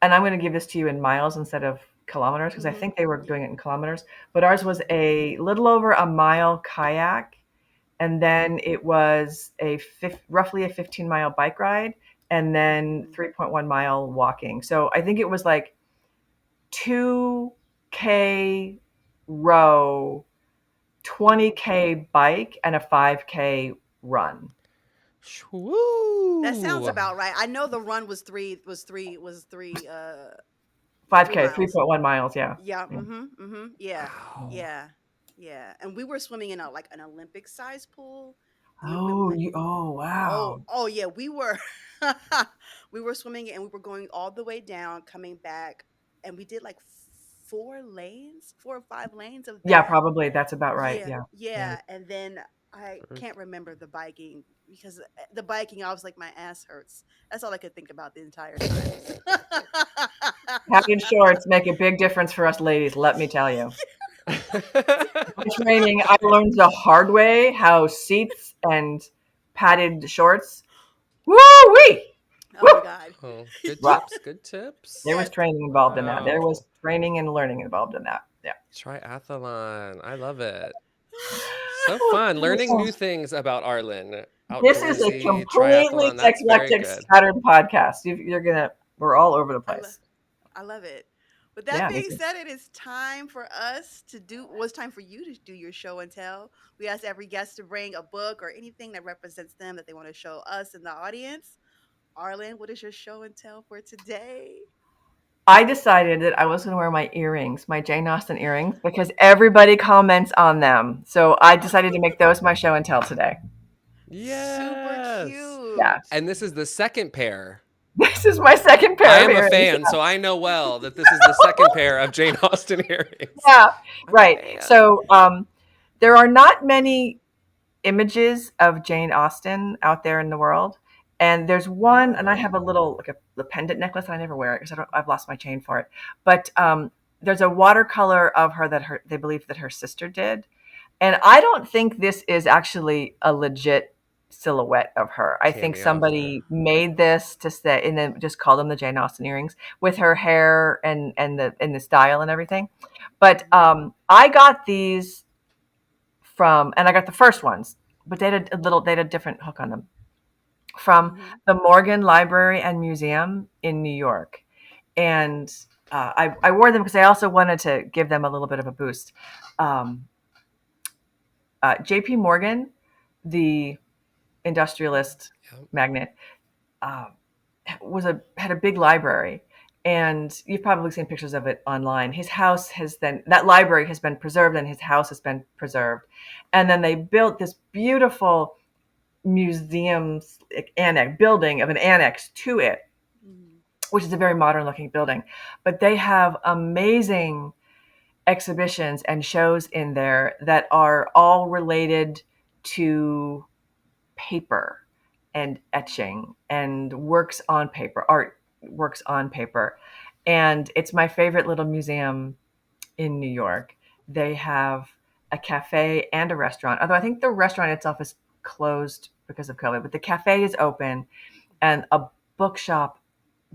and I'm going to give this to you in miles instead of kilometers because I Mm-hmm. think they were Yeah. doing it in kilometers. But ours was a little over a mile kayak, and then it was roughly a 15-mile bike ride, and then Mm-hmm. 3.1 mile walking. So I think it was like 2K row, 20K bike, and a 5K run. That sounds Woo! about right. I know the run was 5K, miles. 3.1 miles. Yeah. Yeah. Yeah. Yeah. Wow. Yeah. Yeah. And we were swimming in like an Olympic size pool, the Oh, equivalent. wow. Oh yeah, we were we were swimming and we were going all the way down, coming back, and we did like 4 or 5 lanes of Yeah, that. probably. That's about right. Yeah, Yeah. Yeah. yeah, and then I can't remember the biking because the biking, I was like, my ass hurts. That's all I could think about the entire time. Padded shorts make a big difference for us ladies, let me tell you. My training, I learned the hard way how seats and padded shorts. Woo wee! Oh my Woo! god. Oh, good Wow. tips. Good tips. There was Yes. training involved in that. There was Wow. training and learning involved in that. Yeah. Triathlon. I love it. So fun. Learning new things about Arlen. This is a Outdoorsy, completely triathlon. That's very eclectic, good. scattered podcast. You're gonna. We're all over the I love place. I love it. With that Yeah, me being too. said, it is time for us to do. Well, it's time for you to do your show and tell. We ask every guest to bring a book or anything that represents them that they want to show us in the audience. Arlen, what is your show and tell for today? I decided that I was going to wear my earrings, my Jane Austen earrings, because everybody comments on them. So I decided to make those my show and tell today. Super Yes. Yeah. cute. And this is the second pair. This is my second I pair of am a earrings. fan, so I know well that this is the second pair of Jane Austen earrings. Yeah, I'm a right. fan. So there are not many images of Jane Austen out there in the world. And there's one, and I have a little like a pendant necklace. I never wear it because I've lost my chain for it. But there's a watercolor of her that they believe that her sister did, and I don't think this is actually a legit silhouette of her. I think Cameo. somebody made this to say, and then just called them the Jane Austen earrings with her hair and the style and everything. But I got these from, and I got the first ones, but they had a different hook on them from Mm-hmm. the Morgan Library and Museum in New York. And I wore them because I also wanted to give them a little bit of a boost. J.P. Morgan, the industrialist Yep. magnate, uh, had a big library, and you've probably seen pictures of it online. His house has then that library has been preserved, and his house has been preserved, and then they built this beautiful museum annex building of an annex to it, Mm-hmm. which is a very modern looking building. But they have amazing exhibitions and shows in there that are all related to paper and etching and art works on paper. And it's my favorite little museum in New York. They have a cafe and a restaurant, although I think the restaurant itself is closed because of COVID, but the cafe is open, and a bookshop,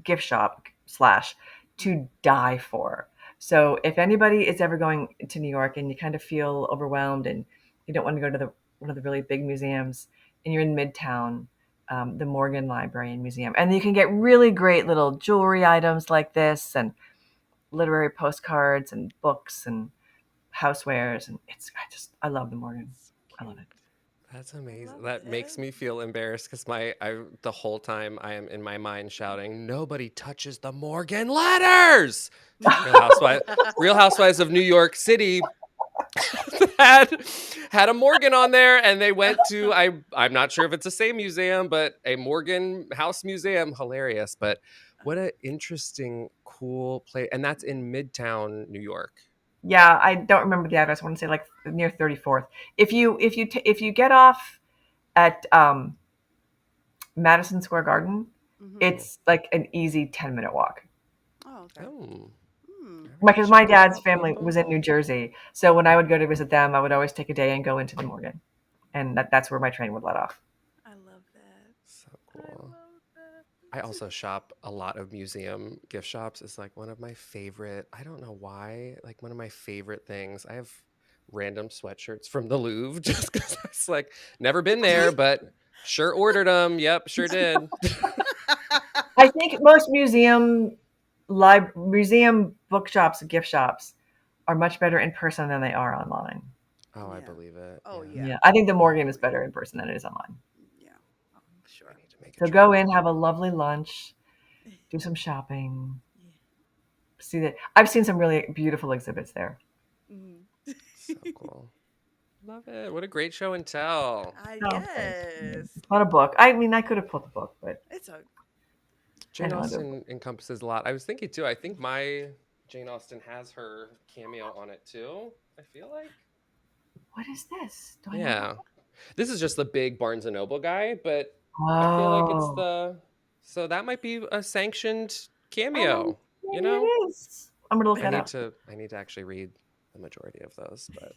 gift shop slash to die for. So if anybody is ever going to New York and you kind of feel overwhelmed and you don't want to go to one of the really big museums and you're in Midtown, the Morgan Library and Museum, and you can get really great little jewelry items like this and literary postcards and books and housewares, and I love the Morgan. So I love cute. it. That's I amazing. love That makes it. me feel embarrassed because the whole time I am in my mind shouting, "Nobody touches the Morgan ladders." Real Housewives of New York City had a Morgan on there, and they went to I'm not sure if it's the same museum, but a Morgan House Museum. Hilarious, but what an interesting, cool place, and that's in Midtown New York. Yeah, I don't remember the address. I want to say like near 34th. If you get off at Madison Square Garden, Mm-hmm. Mhm. it's like an easy 10-minute walk. Oh, okay. Oh, Hmm. all right, Because my check it dad's out, family was people. in New Jersey, so when I would go to visit them, I would always take a day and go into the Morgan, and that's where my train would let off. I love that. So I cool. love that. I also shop a lot of museum gift shops. It's like one of my favorite. I don't know why. Like one of my favorite things. I have random sweatshirts from the Louvre just because it's like never been there, but sure ordered them. Yep, sure did. I think most museum bookshops and gift shops are much better in person than they are online. Oh, I Yeah. believe it. Oh Yeah. yeah. Yeah, I think the I Morgan is agree. better in person than it is online. Yeah. Oh, Make a So trip. go in, have a lovely lunch, do some shopping. Yeah. See that I've seen some really beautiful exhibits there. Mhm. So cool. Love it. What a great show and tell. Oh, thanks. Yes. Not a book. I mean, I could have pulled the book, but It's a I Jane don't know. Austen encompasses a lot. I was thinking too, I think my Jane Austen has her cameo on it too. I feel like. What is this? Do I know that? Yeah. This is just the big Barnes and Noble guy, but I feel like it's Oh, the so that might be a sanctioned oh, cameo, you maybe it know? is. I'm gonna look I that need up. to I need to actually read the majority of those, but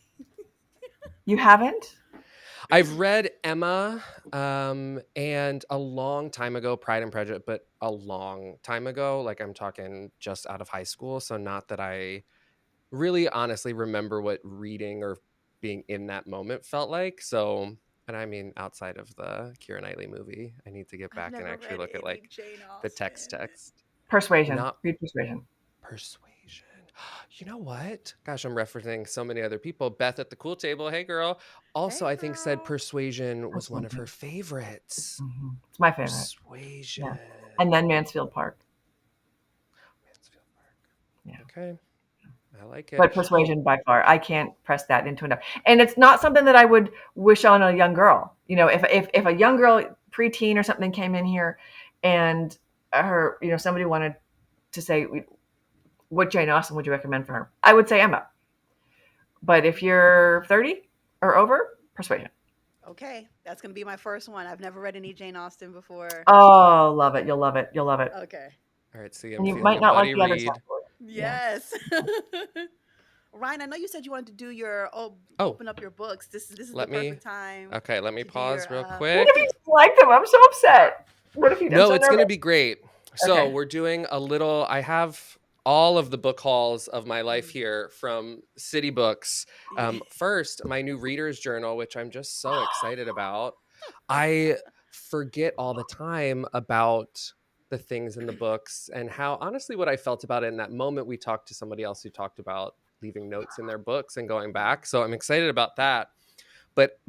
You haven't? I've read Emma and a long time ago Pride and Prejudice, but a long time ago, like I'm talking just out of high school, so not that I really honestly remember what reading or being in that moment felt like. So, and I mean, outside of the Keira Knightley movie, I need to get I've back and never actually read look at any like Jane the text Austen. text. Persuasion. Not Read Persuasion. Persuasion. You know what? Gosh, I'm referencing so many other people. Beth at the cool table. Hey, girl. Also, Hey I think said girl. Persuasion was one of her Persuasion. favorites. It's my favorite. Persuasion. Yeah. And then Mansfield Park. Mansfield Yeah. Park. Okay. I like it. But Persuasion by far, I can't press that into enough. And it's not something that I would wish on a young girl. You know, if a young girl, preteen or something, came in here, and her, somebody wanted to say, what Jane Austen would you recommend for her? I would say Emma. But if you're 30 or over, Persuasion. Okay, that's gonna be my first one. I've never read any Jane Austen before. Oh, love it. You'll love it. You'll love it. Okay. All right. See, I'm And you feeling might a not like buddy the other stuff. read. Yeah. Yes. Ryan, I know you said you wanted to do your Oh, open up your books. This is the let me perfect time okay, let me to do your pause real What if quick. you don't like them? I'm so upset. What if you? I'm No, so it's going to nervous. be great. So, Okay. we're doing a little I have all of the book hauls of my life Mm. here from City Books. Yeah. First, my new reader's journal, which I'm just so excited about. I forget all the time about the things in the books and how honestly what I felt about it in that moment. We talked to somebody else who talked about leaving notes in their books and going back. So, I'm excited about that. But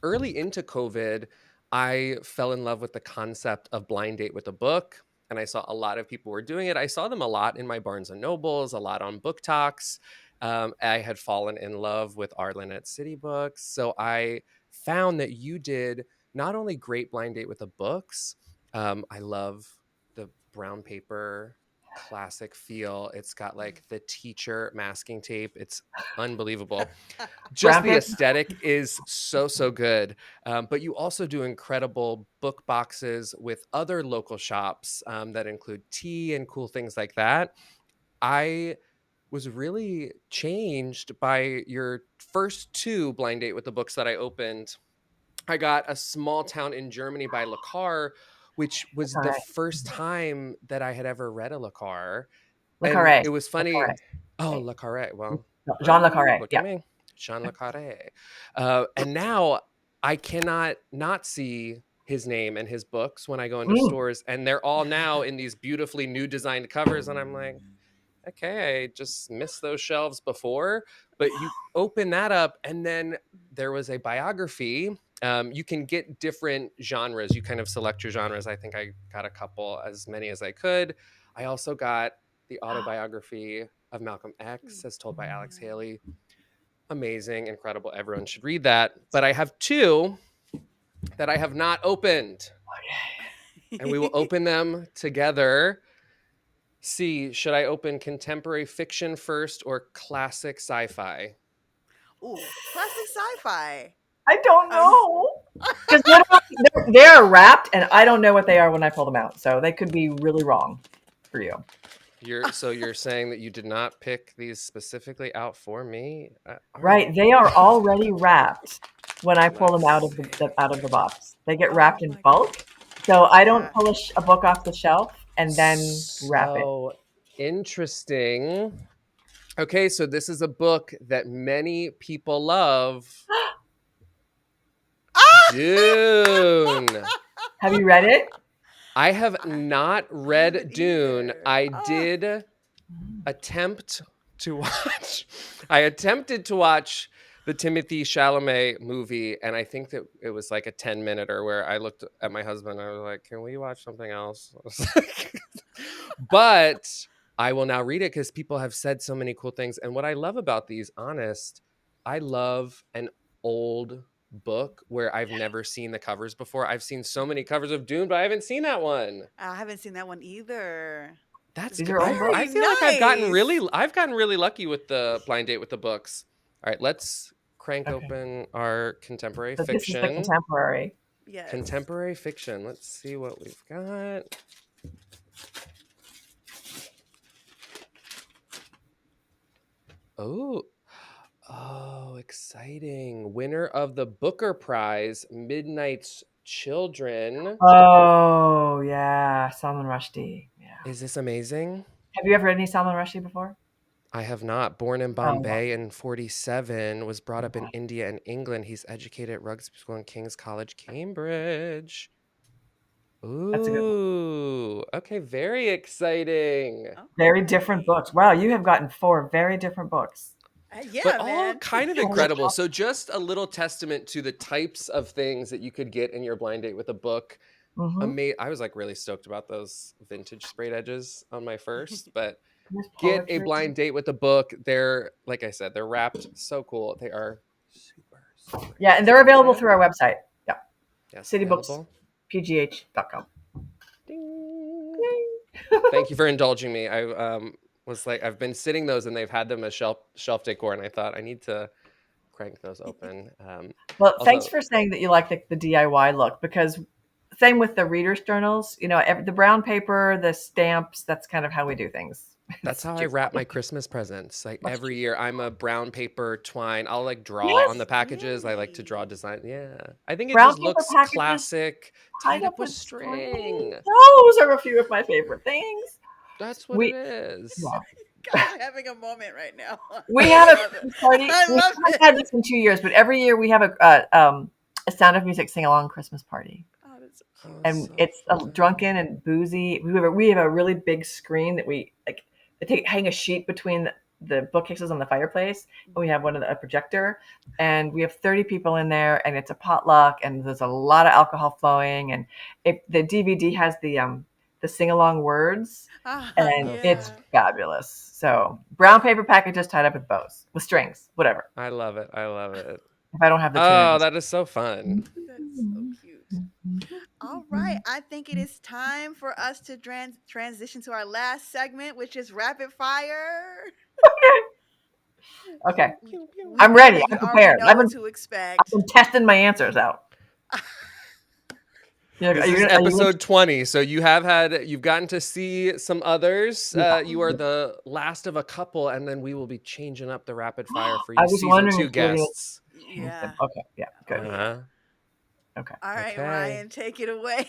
early into COVID, I fell in love with the concept of blind date with a book. And I saw a lot of people were doing it. I saw them a lot in my Barnes and Nobles, a lot on Book Talks. I had fallen in love with Arlan at City Books. So I found that you did not only great blind date with the books, I love the brown paper classic feel. It's got like the teacher masking tape. It's unbelievable. Just Brown the paper. aesthetic is so so good, but you also do incredible book boxes with other local shops that include tea and cool things like that. I was really changed by your first two blind date with the books that I opened. I got A Small Town in Germany by Le Carre, which was All the right. first time that I had ever read a Le Carre. Le And Carre. it was Le funny. Carre. Oh, Le Carre. Jean Le Well, Carre. look at Yeah. me, Jean Le Carre. And now I cannot not see his name and his books when I go into Mm. stores, and they're all now in these beautifully new designed covers, and I'm like, okay, I just missed those shelves before. But you open that up, and then there was a biography. You can get different genres. You kind of select your genres. I think I got a couple, as many as I could. I also got the autobiography of Malcolm X, as told by Alex Haley. Amazing, incredible. Everyone should read that. But I have two that I have not opened, and we will open them together. See, should I open contemporary fiction first or classic sci-fi? Ooh, classic sci-fi. I don't Um, know. Because they're wrapped, and I don't know what they are when I pull them out. So they could be really wrong for you. You're saying that you did not pick these specifically out for me? All right. Right. They are already wrapped when I pull them out Let's of the, see. the out of the box. They get oh wrapped in my bulk. gosh. So I don't Yeah. pull a book off the shelf and then wrap it. So interesting. Okay, so this is a book that many people love. Ah! Dune. Have you read it? I have I, not I haven't read Dune. either. I Oh. did attempt to watch. I attempted to watch the Timothy Chalamet movie, and I think that it was like a 10-minute where I looked at my husband and I was like, "Can we watch something else?" I was like, but I will now read it because people have said so many cool things. And what I love about these, honest, I love an old book where I've never seen the covers before. I've seen so many covers of Dune, but I haven't seen that one. I haven't seen that one either. That's These good. are old books. I Very feel like I've gotten nice. really lucky with the blind date with the books. All right, let's crank Okay. open our contemporary So this is the fiction. contemporary. Yes. Contemporary fiction. Let's see what we've got. Oh, exciting. Winner of the Booker Prize, Midnight's Children. Oh, yeah. Salman Rushdie. Yeah. Is this amazing? Have you ever read any Salman Rushdie before? I have not. Born in Oh, Bombay in 47, was brought up in wow. India and England. He's educated at Rugby School and King's College, Cambridge. That's a good one. Ooh, okay, very exciting. Very different Okay. books. Wow, you have gotten 4 very different books. But Yeah, all man. kind of incredible. So just a little testament to the types of things that you could get in your blind date with a book. Mm-hmm. I was like really stoked about those vintage sprayed edges on my first, but There's get a poetry. blind date with a book. They're, like I said, they're wrapped so cool. They are super Yeah, and easy they're to available through open. our website. Yeah. Yes, available. citybookspgh.com. Ding. Thank you for indulging me. I was like, I've been sitting those and they've had them as shelf decor, and I thought I need to crank those open. Well, thanks Also, for saying that you like the DIY look, because same with the reader's journals. You know, the brown paper, the stamps, that's kind of how we do things. that's It's how I wrap my Christmas presents. Like much every cheaper. year, I'm a brown paper twine. I'll like draw on Yes, the packages. I like to draw Really? design. Yeah, I think it brown just paper looks packages classic, tied tied up up with with string. string. Those are a few of my favorite things. That's what it We is. yeah. Guys are having a moment right now. We I have a love it. Christmas party. I We love haven't it. had this in 2 years, but every year we have a Sound of Music sing along Christmas party, Oh, that's so Oh, cute. and so it's fun. drunken and boozy. We have a really big screen that we like. Hang a sheet between the bookcases on the fireplace, and we have a projector, and we have 30 people in there, and it's a potluck, and there's a lot of alcohol flowing, and the DVD has the sing along words, and Oh, it's Yeah. fun. fabulous. So brown paper packages tied up with bows, with strings, whatever. I love it. I love it. If I don't have the tune in Oh, this. that is so fun. That's so cute. All right. I think it is time for us to transition to our last segment, which is rapid fire. Okay, Pew, pew. We I'm know ready. that I'm you already prepared. know what to expect. I've been testing my answers out. This is Are you episode 20, so you've gotten to see some others. yeah. You are the last of a couple, and then we will be changing up the rapid fire for I you was season wondering 2 if you were going guests. to change them. Yeah. Okay, yeah, good. Oh, yeah. Uh-huh. Okay. All right, Okay. Ryan, take it away.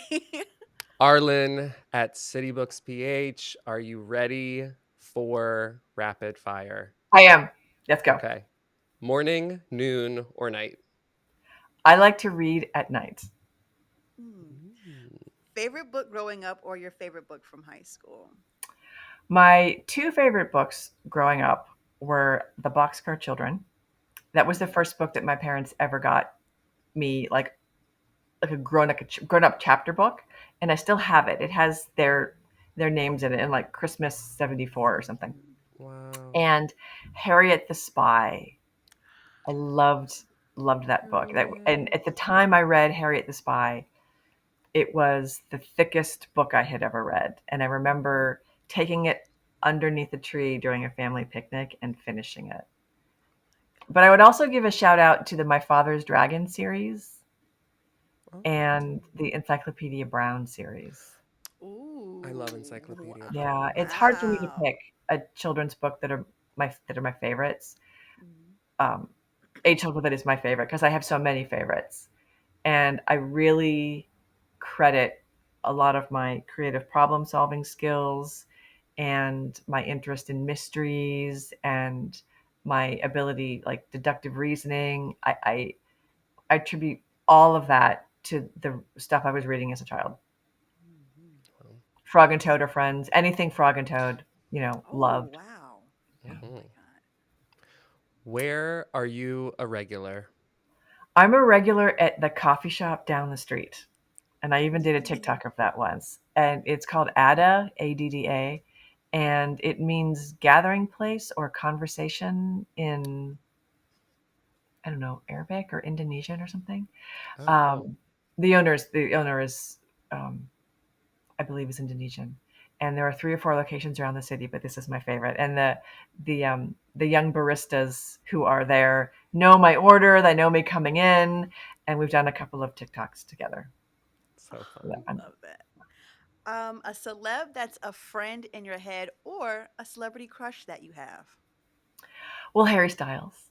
Arlan at City Books PH, are you ready for rapid fire? I am. Let's go. Okay. Morning, noon, or night? I like to read at night. Hmm. Ooh. Favorite book growing up or your favorite book from high school? My 2 favorite books growing up were The Boxcar Children. That was the Mm. first book that my parents ever got me, like a grown up chapter book, and I still have it. It has their names in it, in like Christmas '74 or something. Wow. And Harriet the Spy. I loved that book. And Ooh. at the time I read Harriet the Spy, it was the thickest book I had ever read. And I remember taking it underneath a tree during a family picnic and finishing it. But I would also give a shout out to the My Father's Dragon series Oh, and the Encyclopedia Brown series. I love Ooh. Encyclopedia Yeah, Brown. it's hard for me to Wow. pick a children's book that are my favorites. Mhm. Um, a children's book that is my favorite because I have so many favorites, and I really credit a lot of my creative problem solving skills and my interest in mysteries and my ability, like deductive reasoning. I attribute all of that to the stuff I was reading as a child. Mhm. Well, Frog and Toad are friends. Anything Frog and Toad, Oh, loved. wow. Yeah. Oh my mhm. God. Where are you a regular? I'm a regular at the coffee shop down the street. And I even did a Ooh. TikTok of that once. And it's called Adda, Adda, and it means gathering place or conversation in, I don't know, Arabic or Indonesian or something. Oh, cool. Um, the owner is, um, I believe, is Indonesian, and there are 3 or 4 locations around the city, but this is my favorite. And the young baristas who are there know my order. They know me coming in, and we've done a couple of TikToks together. So So that fun. fun. Love that. A celeb that's a friend in your head or a celebrity crush that you have. Well, Harry Styles.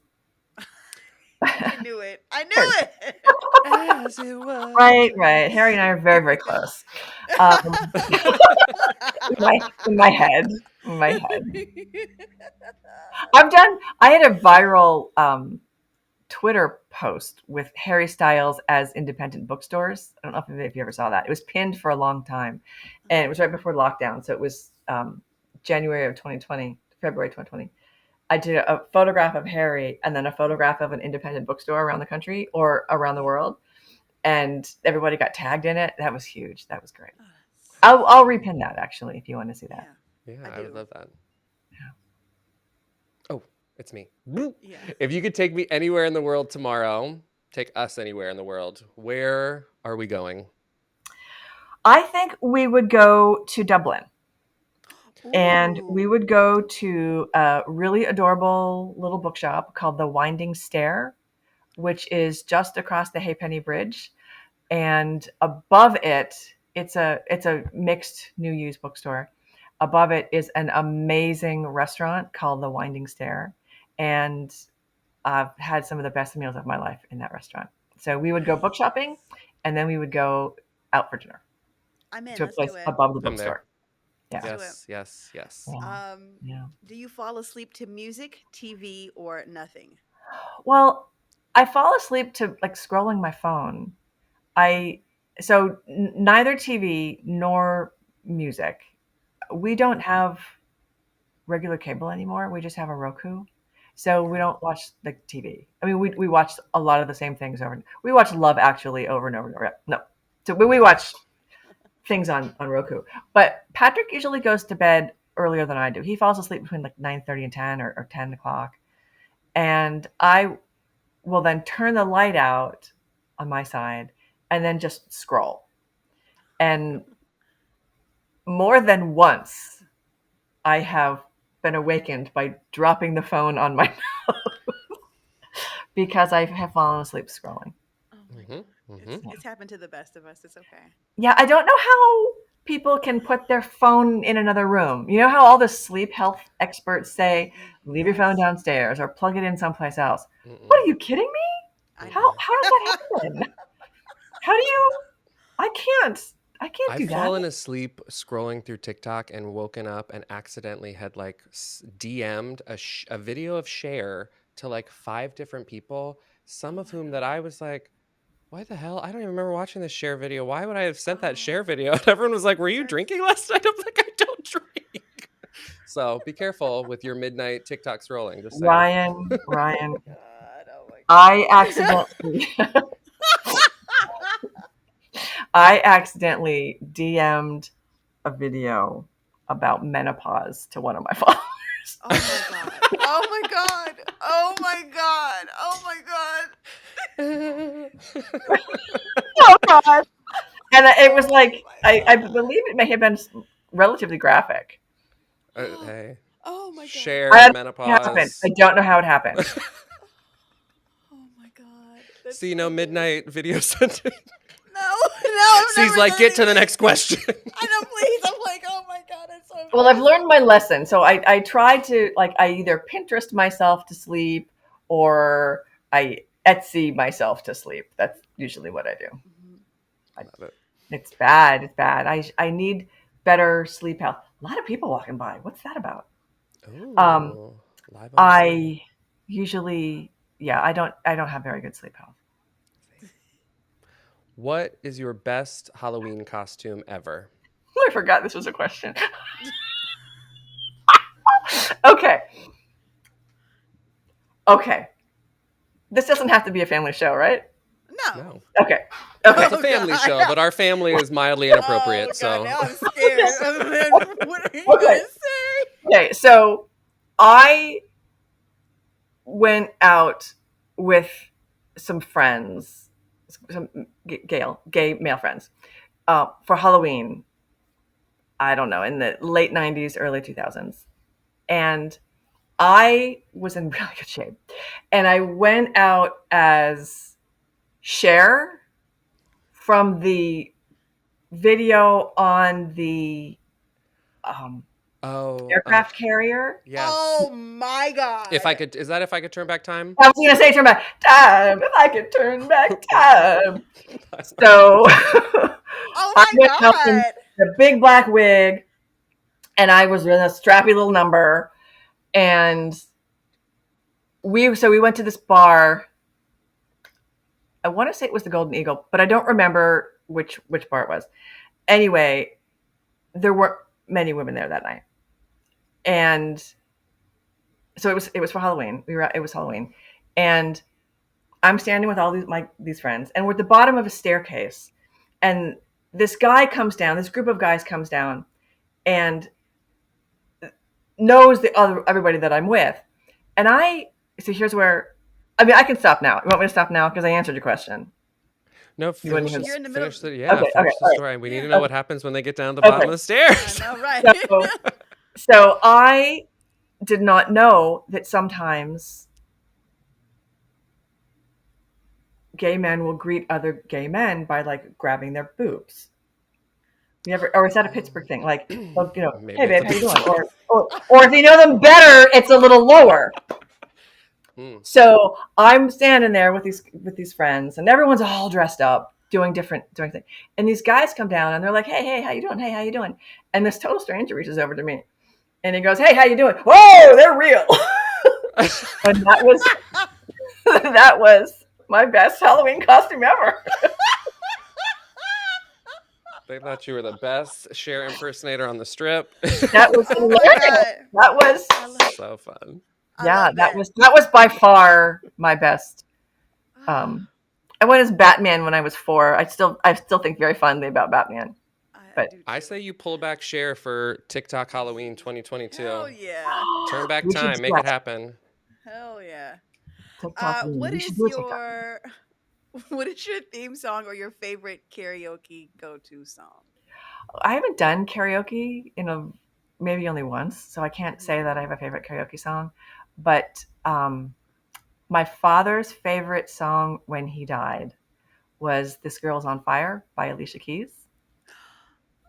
I knew it. I Harry knew Styles. it. As it was. Right. Harry and I are very, very close. Um, in my head, in my head. I had a viral Twitter post with Harry Styles as independent bookstores. I don't know if you ever saw that. It was pinned for a long time, and it was right before lockdown. So it was January of 2020, February 2020. I did a photograph of Harry and then a photograph of an independent bookstore around the country or around the Yeah. world, and everybody got tagged in it. That was huge. That was great. Oh, so I'll fun. repin that actually if you want to see that. Yeah, Yeah, I I would do. love that. Yeah. Oh, it's me. Yeah. If you could take me anywhere in the world tomorrow, take us anywhere in the world, where are we going? I think we would go to Dublin. And we Ooh. would go to a really adorable little bookshop called the Winding Stair, which is just across the Halfpenny Bridge. And above it, it's a mixed new use bookstore. Above it is an amazing restaurant called the Winding Stair. And I've had some of the best meals of my life in that restaurant. So we would go book shopping and then we would go out for dinner I'm in. to a Let's do place it. above the I'm there. bookstore. Yeah. Let's do it. Yes, yes, yes. Yeah. Um, Yeah. do you fall asleep to music, TV, or nothing? Well, I fall asleep to like scrolling my phone. I so neither TV nor music. We don't have regular cable anymore. We just have a Roku. So we Yeah. don't watch the TV. I mean, we watch a lot of the same things over. We watch Love Actually over and over and over. No, so we watch things on Roku. But Patrick usually goes to bed earlier than I do. He falls asleep between like 9:30 and 10 or 10 o'clock, and I will then turn the light out on my side and then just scroll. And more than once, I have been awakened by dropping the phone on my because I have fallen asleep scrolling. Oh my Mm-hmm, god. mm-hmm. It's happened to the best of us. It's okay. Yeah, I don't know how people can put their phone in another room. You know how all the sleep health experts say, leave your phone Yes. downstairs or plug it in someplace else. What Mm-mm, are you kidding me? I How know. mm-mm. how does that happen? How do you I can't I can't I've do that. fallen asleep scrolling through TikTok and woken up and accidentally had like DM'd a video of Cher to like 5 different people, some Oh of my whom that I god. was like, why the hell? I don't even remember watching this Cher video. Why would I have sent that Cher Oh, video? And everyone was like, were you that's. drinking last night? I'm like, I don't drink. So be careful with your midnight TikTok scrolling, just saying. Oh my Ryan, god. Oh my I god. accidentally I accidentally DM'd a video about menopause to one of my followers. Oh my god. Oh my god. Oh my god. Oh my god. Oh God. And it was Oh like my I god. believe it may have been relatively graphic. Hey, Oh my god. I Cher, don't know how it happened. I menopause. don't know how it happened. Oh my god. That's See, no so good. midnight video sending. No, no, I've C's never like, done get to the anything. next question. I know, please. I'm like, oh my god, it's so Well, I've learned embarrassing. my lesson. So I try to like I either Pinterest myself to sleep or I Etsy myself to sleep. That's usually what I do. Mhm. I, Love it. it's bad. It's bad. I need better sleep health. A lot of people walking by. What's that about? Um, Ooh, live on scene. I usually, yeah, I don't have very good sleep health. What is your best Halloween costume ever? I forgot this was a question. Okay. Okay. This doesn't have to be a family show, right? No. Okay. Well, Okay. it's a family God. show, but our family is mildly Oh inappropriate. God, So now I'm scared. What are you Okay. gonna say? Okay. So I went out with some friends, some gay male friends, for Halloween. I don't know, in the late 90s, early 2000s. And I was in really good shape. And I went out as Cher from the video on the aircraft carrier. yes. Oh my God. If I could turn back time? I was going to say turn back time, if I could turn back time. So Oh I my went out in God. the big black wig, and I was in a strappy little number. And we went to this bar. I want to say it was the Golden Eagle, but I don't remember which bar it was. Anyway, there weren't many women there that night, and so it was for Halloween. It was Halloween, and I'm standing with all these friends, and we're at the bottom of a staircase, and this guy comes down. This group of guys comes down, and knows everybody that I'm with, and here's where, I mean, I can stop now. You want me to stop now because I answered your question? No, You're in the middle. finish the Okay, story. We need to know okay. what happens when they get down the bottom of the stairs. I know, right? So I did not know that sometimes gay men will greet other gay men by like grabbing their boobs. Or is that a Pittsburgh thing? Like, well, hey babe, how you doing? Or if you know them better, it's a little lower. So I'm standing there with these friends, and everyone's all dressed up, doing things. And these guys come down, and they're like, hey, how you doing? Hey, how you doing? And this total stranger reaches over to me, and he goes, hey, how you doing? Whoa, they're real. And that was my best Halloween costume ever. They thought you were the best Cher impersonator on the strip. That was Oh my God. That was so fun. that was by far my best. I went as Batman when I was 4. I still think very fondly about Batman. But I say you pull back Cher for TikTok Halloween 2022. Hell yeah. Turn back time, make it happen. Hell yeah. TikTok. What is your theme song or your favorite karaoke go-to song? I haven't done karaoke in maybe only once, so I can't say that I have a favorite karaoke song. But my father's favorite song when he died was "This Girl's on Fire" by Alicia Keys.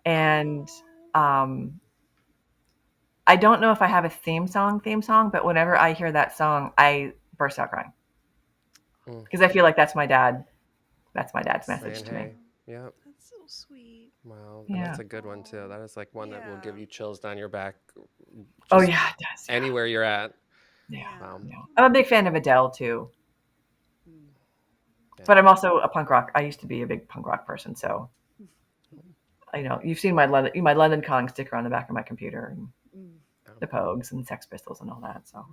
And I don't know if I have a theme song, but whenever I hear that song, I burst out crying. Because I feel like that's my dad. That's my dad's message to me. Yeah. That's so sweet. Wow. Yeah. That's a good one too. That is like one that will give you chills down your back. Oh yeah, it does. Yeah. Anywhere you're at. Yeah. Wow. I'm a big fan of Adele too. Yeah. But I'm also a punk rock. I used to be a big punk rock person, so you've seen my London Calling sticker on the back of my computer, and the Pogues and Sex Pistols and all that. So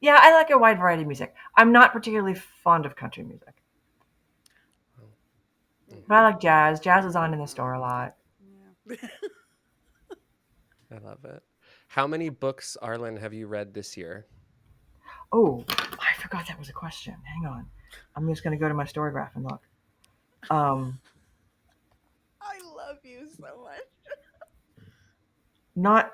yeah, I like a wide variety of music. I'm not particularly fond of country music, but I like jazz. Jazz is on in the store a lot. Yeah. I love it. How many books, Arlan, have you read this year? Oh, I forgot that was a question. Hang on. I'm just going to go to my Storygraph and look. I love you so much.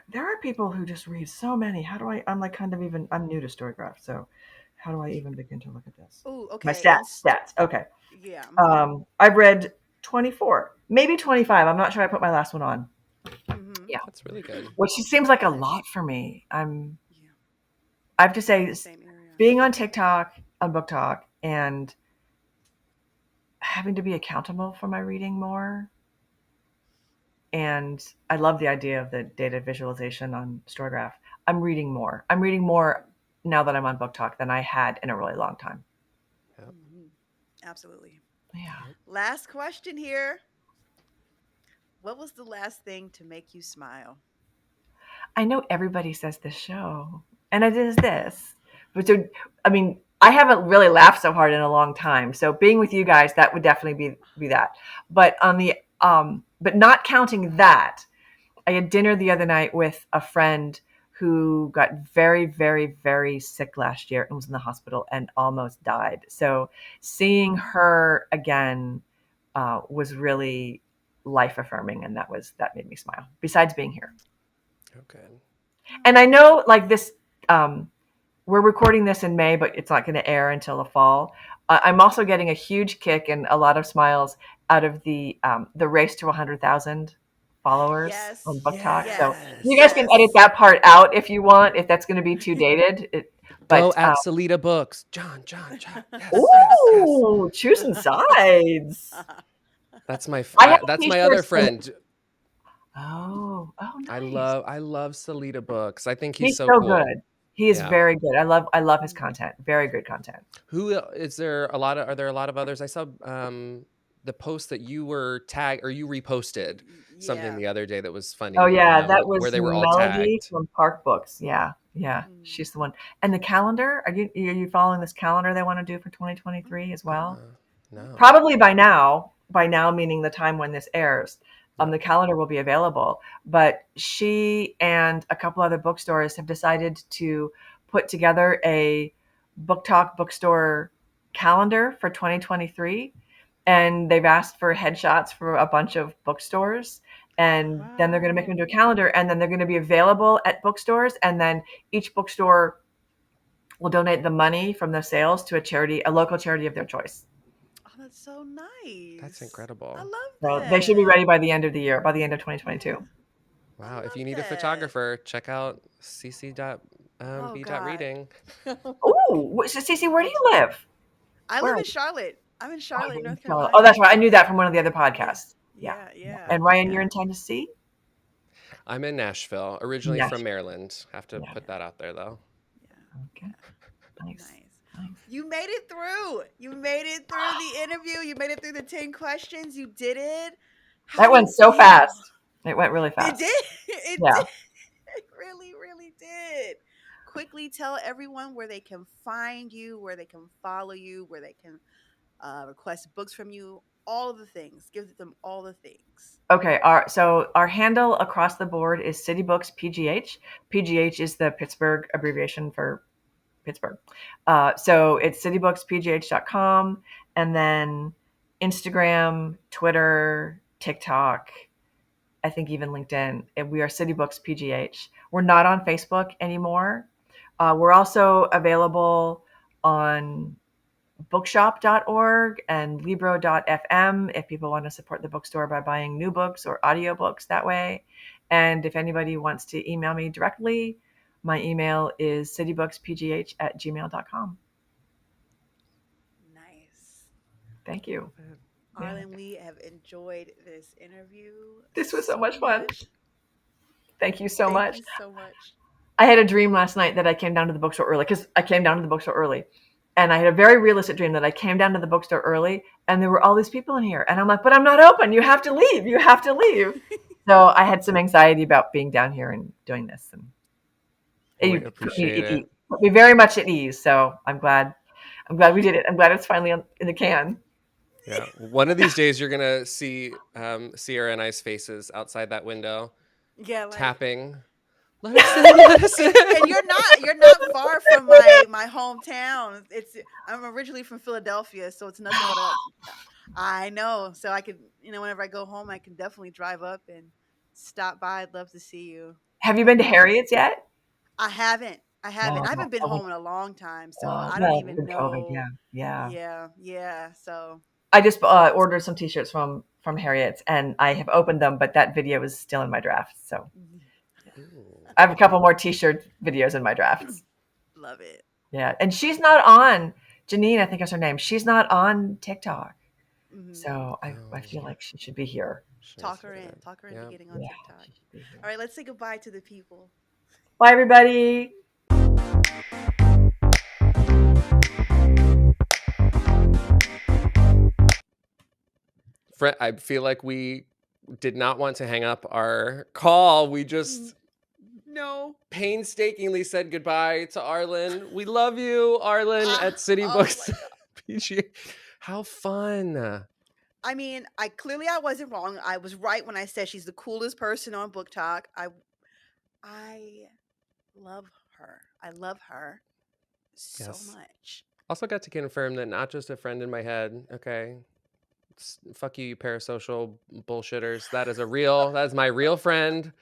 There are people who just read so many. How do I'm like I'm new to Storygraph, so how do I even begin to look at this? Oh, okay. My stats. Okay. Yeah. I've read 24, maybe 25. I'm not sure I put my last one on. Mm-hmm. Yeah. That's really good. Which seems like a lot for me. I have to say, being on TikTok, on Booktok, and having to be accountable for my reading more. And I love the idea of the data visualization on Storygraph. I'm reading more. I'm reading more now that I'm on Booktok than I had in a really long time. Yep. Mm-hmm. Absolutely. Yeah. Last question here. What was the last thing to make you smile? I know everybody says this show, and it is this. But so, I mean, I haven't really laughed so hard in a long time. So being with you guys, that would definitely be that. But on the but not counting that, I had dinner the other night with a friend who got very, very, very sick last year and was in the hospital and almost died. So seeing her again was really life affirming, and that made me smile. Besides being here, Okay. and I know like this, we're recording this in May, but it's not going to air until the fall. I'm also getting a huge kick and a lot of smiles out of the race to 100,000 followers Yes. on Booktok. So Yes. you guys can Yes. edit that part out if you want, if that's going to be too dated. Go But at Salita Books. John. Yes. ooh, choosing sides. That's my I have that's my other t-shirts. friend. Oh, I nice. love Salita Books. I think he's He's so so cool. good. He is Yeah. very good. I love his content. Very good content. Who is there a lot of are there a lot of others? I saw the post that you were tagged or you reposted something Yeah. the other day that was Oh funny, yeah, that where was they were all Melody tagged. from Park Books. Yeah, she's the one. And the calendar, are you following this calendar they want to do for 2023 as well? No. Probably by now meaning the time when this airs, Yeah. the calendar will be available. But she and a couple other bookstores have decided to put together a Booktok bookstore calendar for 2023, and they've asked for headshots for a bunch of bookstores, and then they're going to make them into a calendar, and then they're going to be available at bookstores, and then each bookstore will donate the money from the sales to a local charity of their choice. Oh, that's so nice. That's I incredible. love So they should be that. ready by the end of the year, by the end of 2022. Yeah, I Wow. If love you need a that. photographer, check out Oh God. cc.b.reading. Oh, so Cece, where do you live? I Where live are in you? Charlotte. I'm in Oh, Charlotte, you're in North Charlotte. Oh, Carolina. that's right. I knew that from one of the other Yeah. podcasts. Yeah. Yeah. And Ryan, you're Yeah. in Tennessee? I'm in Nashville, originally from Nashville. Maryland. Have to Yeah. put that out there though. Yeah. Okay. Nice. Nice. Nice. You made it through. You made it through the interview. You made it through the 10 questions. You did it. How That do you went so feel? fast. It went really It fast. did. It Yeah. did. It really, really did. Quickly tell everyone where they can find you, where they can follow you, where they can request books from you, all of the things. Give them all the things. Okay. So our handle across the board is City Books PGH. PGH is the Pittsburgh abbreviation for Pittsburgh. So it's citybookspgh.com, and then Instagram, Twitter, TikTok, I think even LinkedIn. And we are City Books PGH. We're not on Facebook anymore. We're also available on bookshop.org and libro.fm if people want to support the bookstore by buying new books or audiobooks that way. And if anybody wants to email me directly, my email is citybookspgh@gmail.com. Nice. Thank you. Yeah. Arlan, we have enjoyed this interview This was so so much fun. much. Thank you so Thank much. you so much. I had a dream last night that I came down to the bookstore early, because I came down to the bookstore early. And I had a very realistic dream that I came down to the bookstore early and there were all these people in here. And I'm like, but I'm not open. You have to leave. You have to leave. So I had some anxiety about being down here and doing this. And We it appreciate it. put me very much at ease. So I'm glad we did it. I'm glad it's finally in the can. Yeah. One of these days you're gonna see Sierra and I's faces outside that window, Yeah, like tapping. Let us in, let us in. and you're not far from my hometown. I'm originally from Philadelphia, so it's nothing but a I know. So I could, whenever I go home, I can definitely drive up and stop by. I'd love to see you. Have you been to Harriet's yet? I haven't. I haven't. No. I haven't been home in a long time, so I don't Well, it's even been COVID. know. Yeah. Yeah. Yeah. So I just ordered some t-shirts from Harriet's and I have opened them, but that video is still in my drafts. So I have a couple more t-shirt videos in my drafts. love it. Yeah. And she's not on, Janine, I think is her name. She's not on TikTok. Mhm. So I feel like she should be here. Talk her into Yeah. getting on Yeah, TikTok. she should be here. All right, let's say goodbye to the people. Bye, everybody. I feel like we did not want to hang up our call. We just no. painstakingly said goodbye to Arlan. We love you, Arlan, at City Oh my Books. god. PGA. How fun. I mean, I wasn't wrong. I was right when I said she's the coolest person on Booktok. I love her. I love her so Yes. much. Also got to confirm that not just a friend in my head, okay? Fuck you, you parasocial bullshitters. That is my real friend.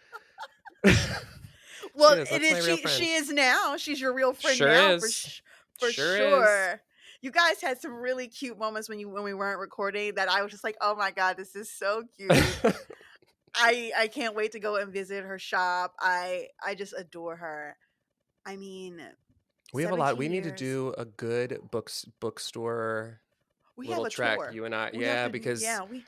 Well, it That's my is real friend. she is now. She's your real friend Sure now is. for Sure is. sure. You guys had some really cute moments when we weren't recording that I was just like, "Oh my god, this is so cute." I can't wait to go and visit her shop. I just adore her. I mean, We have a lot. 17 We need to years. do a good bookstore We have little a trek, tour. you and I. We have Yeah, to because yeah, we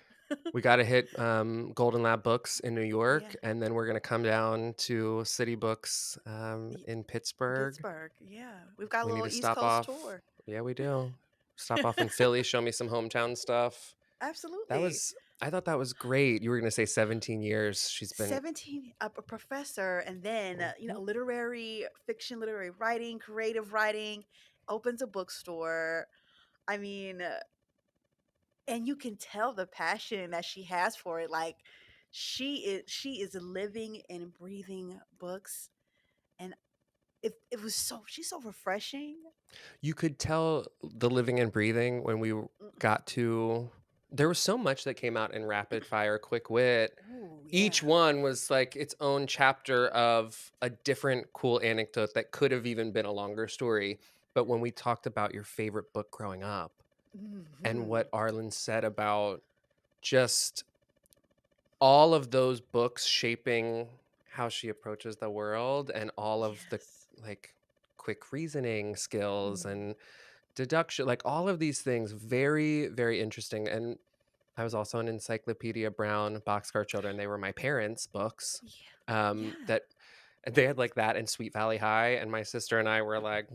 we got to hit Golden Lab Books in New yeah. York, and then we're going to come down to City Books y- in Pittsburgh. Pittsburgh. Yeah. We've got a We need little to East stop Coast off. tour. Yeah, we do. Stop off in Philly, show me some hometown stuff. Absolutely. I thought that was great. You were going to say 17 years. She's been 17 a professor and then Mhm. literary fiction, literary writing, creative writing, opens a bookstore. I mean, and you can tell the passion that she has for it. Like she is living and breathing books, and it was so she's so refreshing. You could tell the living and breathing when we Mm, got to. There was so much that came out in rapid fire, quick wit. ooh, Each yeah. one was like its own chapter of a different cool anecdote that could have even been a longer story. But when we talked about your favorite book growing up and Hmm. what Arlen said about just all of those books shaping how she approaches the world and all of the Yes. like quick reasoning skills Mm. and deduction, like all of these things, very, very interesting. And I was also an Encyclopedia Brown Boxcar Children. They were my parents' books. Yeah. Yeah. That they had like that and Sweet Valley High, and my sister and I were like,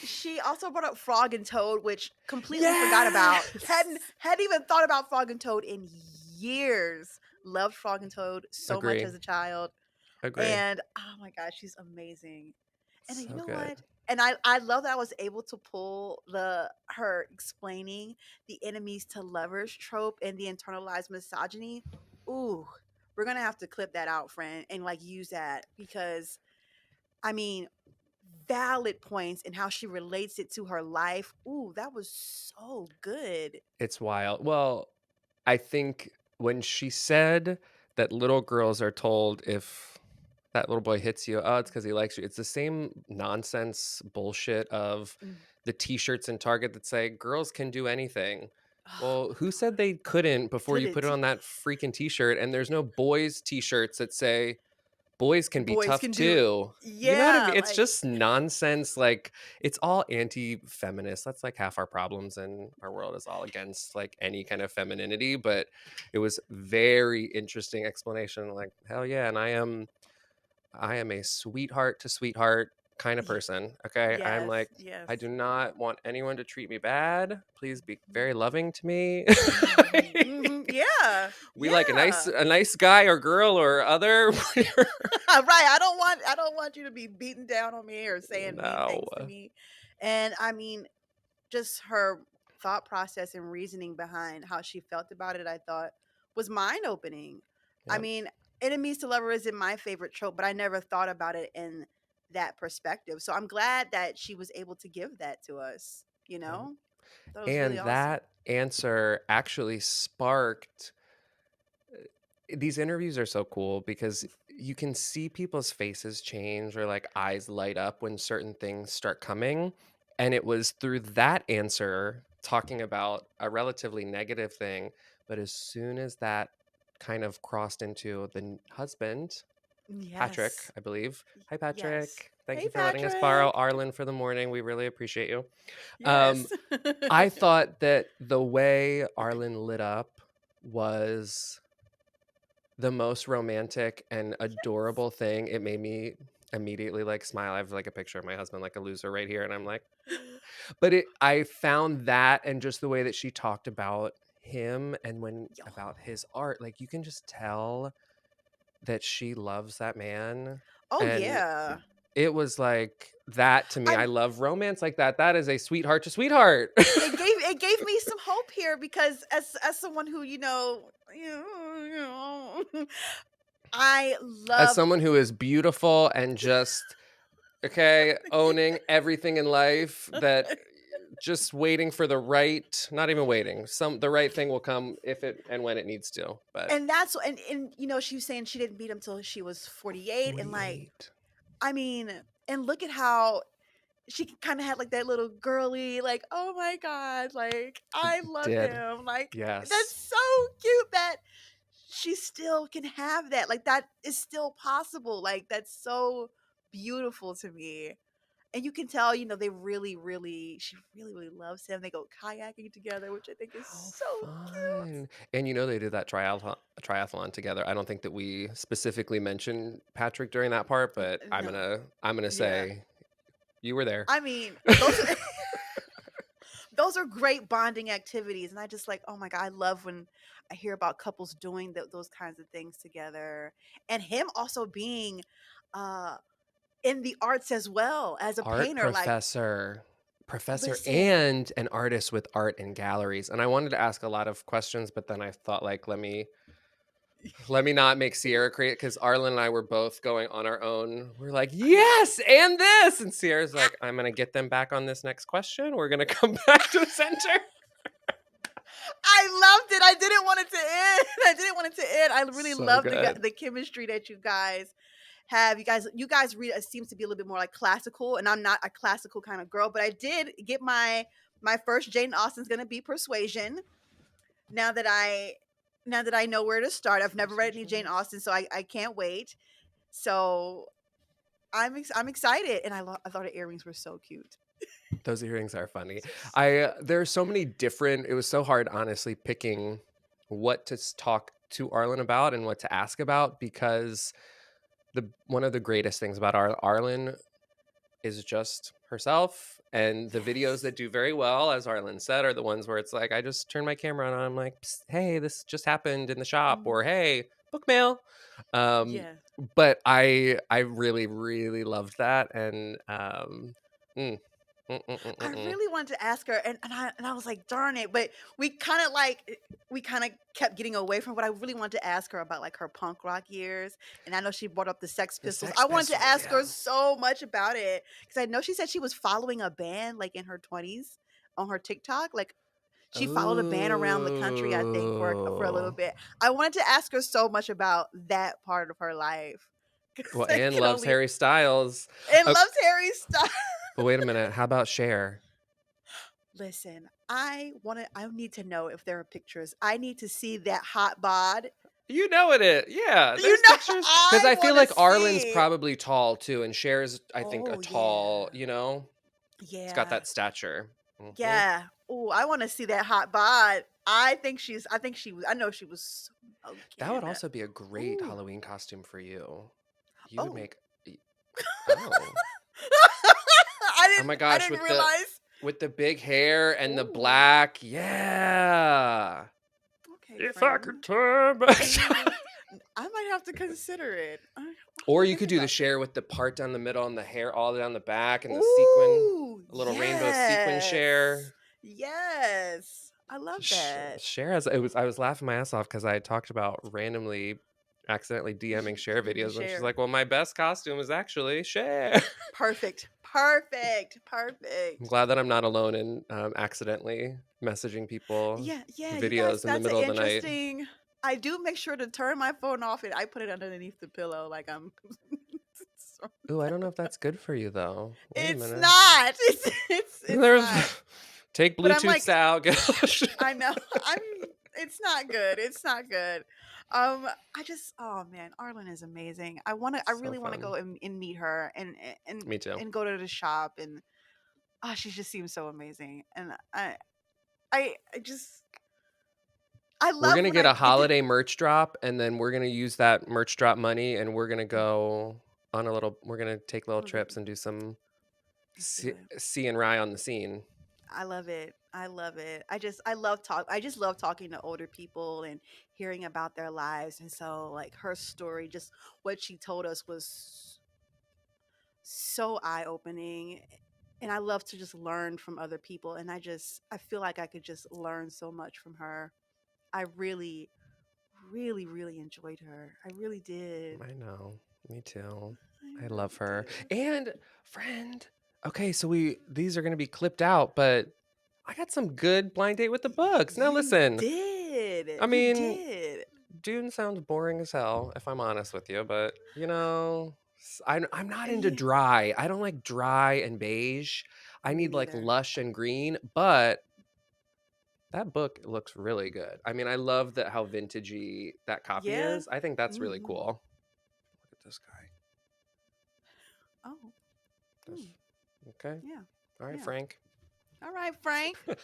She also brought up Frog and Toad, which completely forgot about. Hadn't yes, hadn't even thought about Frog and Toad in years. Loved Frog and Toad so much agree, as a child. agree, And oh my gosh, she's amazing. And you so know good. what? And I love that I was able to pull the her explaining the enemies to lovers trope and the internalized misogyny. Ooh, we're gonna have to clip that out, friend, and like use that because I mean valid points and how she relates it to her life. Ooh, that was so good. It's wild. Well, I think when she said that little girls are told if that little boy hits you, oh, it's because he likes you. It's the same nonsense bullshit of Mm. the t-shirts in Target that say girls can do anything. Oh Well, my who said god. they couldn't before you put it Couldn't. on that freaking t-shirt? And there's no boys t-shirts that say boys can be Boys tough can do too. You know what I yeah, mean? It's like just nonsense. Like it's all anti-feminist. That's like half our problems in our world is all against like any kind of femininity. But it was very interesting explanation. Like hell yeah, and I am a sweetheart to sweetheart kind of yeah, person. Okay, I'm yes, like yes. I do not want anyone to treat me bad. Please be very loving to me. Mhm. Mhm. Yeah. We like Yeah. a nice guy or girl or other. Right. I don't want you to be beating down on me or saying mean No. things to me. And I mean, just her thought process and reasoning behind how she felt about it, I thought was mind opening. I Yep. mean, enemies to lover isn't my favorite trope, but I never thought about it in that perspective. So I'm glad that she was able to give that to us, you Yep. know? That was really And awesome. that answer actually sparked these interviews are so cool because you can see people's faces change or like eyes light up when certain things start coming. And it was through that answer talking about a relatively negative thing. But as soon as that kind of crossed into the husband, Patrick, Yes. I believe. Hi, Yes. Patrick. Thank Hey, you for letting us borrow Patrick. Arlen for the morning. We really appreciate you. Um, Yes. I thought that the way Arlen lit up was the most romantic and adorable thing. It made me immediately like smile. I have like a picture of my husband like a loser right here and I'm like but it I found that and just the way that she talked about him and when Yo. about his art, like you can just tell that she loves that man. Oh And yeah. it was like that to me. I I love romance like that. That is a sweetheart to sweetheart. it gave me some hope here because as someone who I As love someone who is beautiful and just owning everything in life, that just waiting for the right, not even waiting, the right thing will come if it and when it needs to. But and she was saying she didn't meet him till she was 48, and like 48. I mean, and look at how she kind of had like that little girly, like, oh my god, like I love Did. him, like that's Yes. so cute that she still can have that, like that is still possible, like that's so beautiful to me. And you can tell, they she really, really loves him. They go kayaking together, which I think is How so cute. fun. And they did that triathlon together. I don't think that we specifically mentioned Patrick during that part, but I'm No, gonna yeah. say you were there. I mean, those are great bonding activities, and I just like, oh my god, I love when I hear about couples doing those kinds of things together, and him also being uh in the arts as well as a Art painter. Like, professor listen, and an artist with art and galleries. And I wanted to ask a lot of questions, but then I thought, like, let me not make Sierra create, because Arlan and I were both going on our own. We're like, yeah. yes, and this. And Sierra's like, I'm gonna get them back on this next question. We're gonna come back to the center. I loved it. I didn't want it to end. I didn't want it to end. I really So loved good. the chemistry that you guys have. You guys read it seems to be a little bit more like classical, and I'm not a classical kind of girl, but I did get my first Jane Austen's gonna be Persuasion. Now that I know where to start. I've never read any Jane Austen, so I can't wait. So I'm excited, and I thought the earrings were so cute. Those earrings are funny. So cute. There's so many different. It was so hard, honestly, picking what to talk to Arlan about and what to ask about, because one of the greatest things about Arlan is just herself, and the videos Yes. that do very well, as Arlan said, are the ones where it's like, I just turn my camera on and I'm like, "Psst, hey, this just happened in the shop," Mm, or hey, book mail. um yeah. but I really, really loved that. And mm, I mm. really wanted to ask her, and I was like, darn it, but we kind of kept getting away from what I really wanted to ask her about, like her punk rock years. And I know she brought up the Sex The Pistols. Sex I wanted to Pistols, ask yeah. her so much about it because I know she said she was following a band like in her 20s on her TikTok. Like she followed a band around the country, I think, for a little Oh, bit. I wanted to ask her so much about that part of her life because well, I Anne can loves only Harry Styles. and Oh, loves Harry Styles. but wait a minute, how about Cher? Listen, I need to know if there are pictures. I need to see that hot bod. You know it. Yeah, You there's know, pictures. Because I I feel want to like Arlen's see. probably tall too, and Cher's, I think, a Oh yeah. tall. It's got Yeah. that stature. Hmm. Yeah. Oh, I want to see that hot bod. I know she was That would smoking. also be a great Ooh. Halloween costume for you. You would Oh. make. y- Oh, oh my I gosh, didn't with the realize. big hair and the Ooh. black. Yeah. Okay, If I friend. could turn back. I might have to consider it. I'll have Or to you think could do the about Cher this. with the part down the middle and the hair all down the back and the sequin, Ooh, a little rainbow sequin yes. Cher. Yes. I love that. Cher has it was I was laughing my ass off because I talked about randomly accidentally DMing Cher You videos, and she's share. like, "Well, my best costume is actually Cher." Perfect. Perfect. I'm Perfect. glad that I'm not alone in accidentally messaging people Yeah, yeah, you guys, videos in the that's an middle of the night. interesting. I do make sure to turn my phone off and I put it underneath the pillow like I'm so- Ooh, I don't know if that's good for you though. Wait a it's minute. not. It's There's not. take But I'm Bluetooths like, out. I know. I'm it's not good. It's not good. I just oh man, Arlen is amazing. I So really want to fun. go and meet her and Me too. and go to the shop, and she just seems so amazing. And I just I We're love gonna when get I a get to holiday merch drop, and then we're gonna use that merch drop money, and we're gonna go on a little. We're gonna take little love it. trips and do some Let's do it. see and rye on the scene. I love it. I love it. I just love talking to older people and hearing about their lives. And so like her story, just what she told us was so eye-opening. And I love to just learn from other people. And I feel like I could just learn so much from her. I really, really, really enjoyed her. I really did. I know. Me too. I I love really her. did. And friend. Okay, so these are going to be clipped out, but I got some good blind date with the books. Now You listen. did. I You mean, did. Dune sounds boring as hell, if I'm honest with you, but I'm not into Yeah, dry. I don't like dry and beige. I me need like neither. lush and green, but that book looks really good. I mean, I love that how vintagey that copy Yeah. is. I think that's really Hmm. cool. Look at this guy. Oh. This, Hmm. okay. Yeah. All right, Yeah. Frank. All right, Frank. And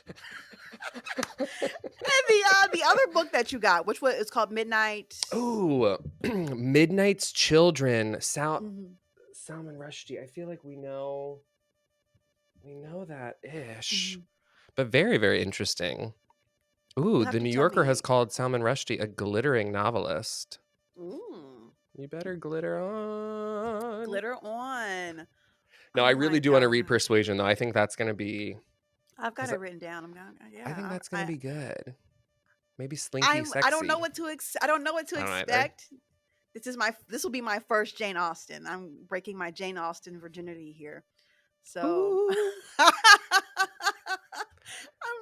the other book that you got, which was it's called Midnight. Oh, Midnight's Children. Hmm. Salman Rushdie. I feel like we know that ish, Hmm. but very, very interesting. Ooh, You'll have the to New tell Yorker has me. called Salman Rushdie a glittering novelist. Mm, You better glitter on. glitter on. No, I Oh really my do want to read god. Persuasion, though. I think that's going to be, I've got because it written down. I'm gonna. I think Yeah. that's going to be good. Maybe slinky, I don't know sexy. what to I don't know what to I don't either. expect. This will be my first Jane Austen. I'm breaking my Jane Austen virginity here. So Ooh, I'm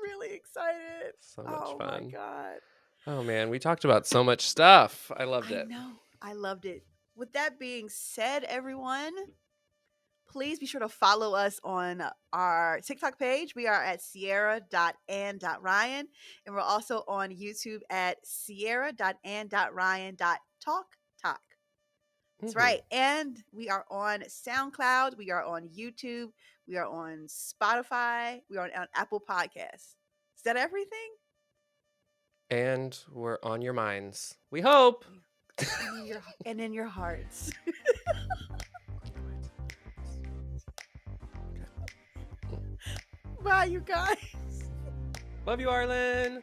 really excited. so much Oh my fun. god. Oh man, we talked about so much stuff. I loved I it. know. I loved it. With that being said, everyone, please be sure to follow us on our TikTok page. We are at sierra.and.ryan. And we're also on YouTube at sierra.and.ryan.talktok. That's Hmm. right. And we are on SoundCloud. We are on YouTube. We are on Spotify. We are on Apple Podcasts. Is that everything? And we're on your minds. We hope. And in your hearts. Bye, you guys. Love you, Arlen.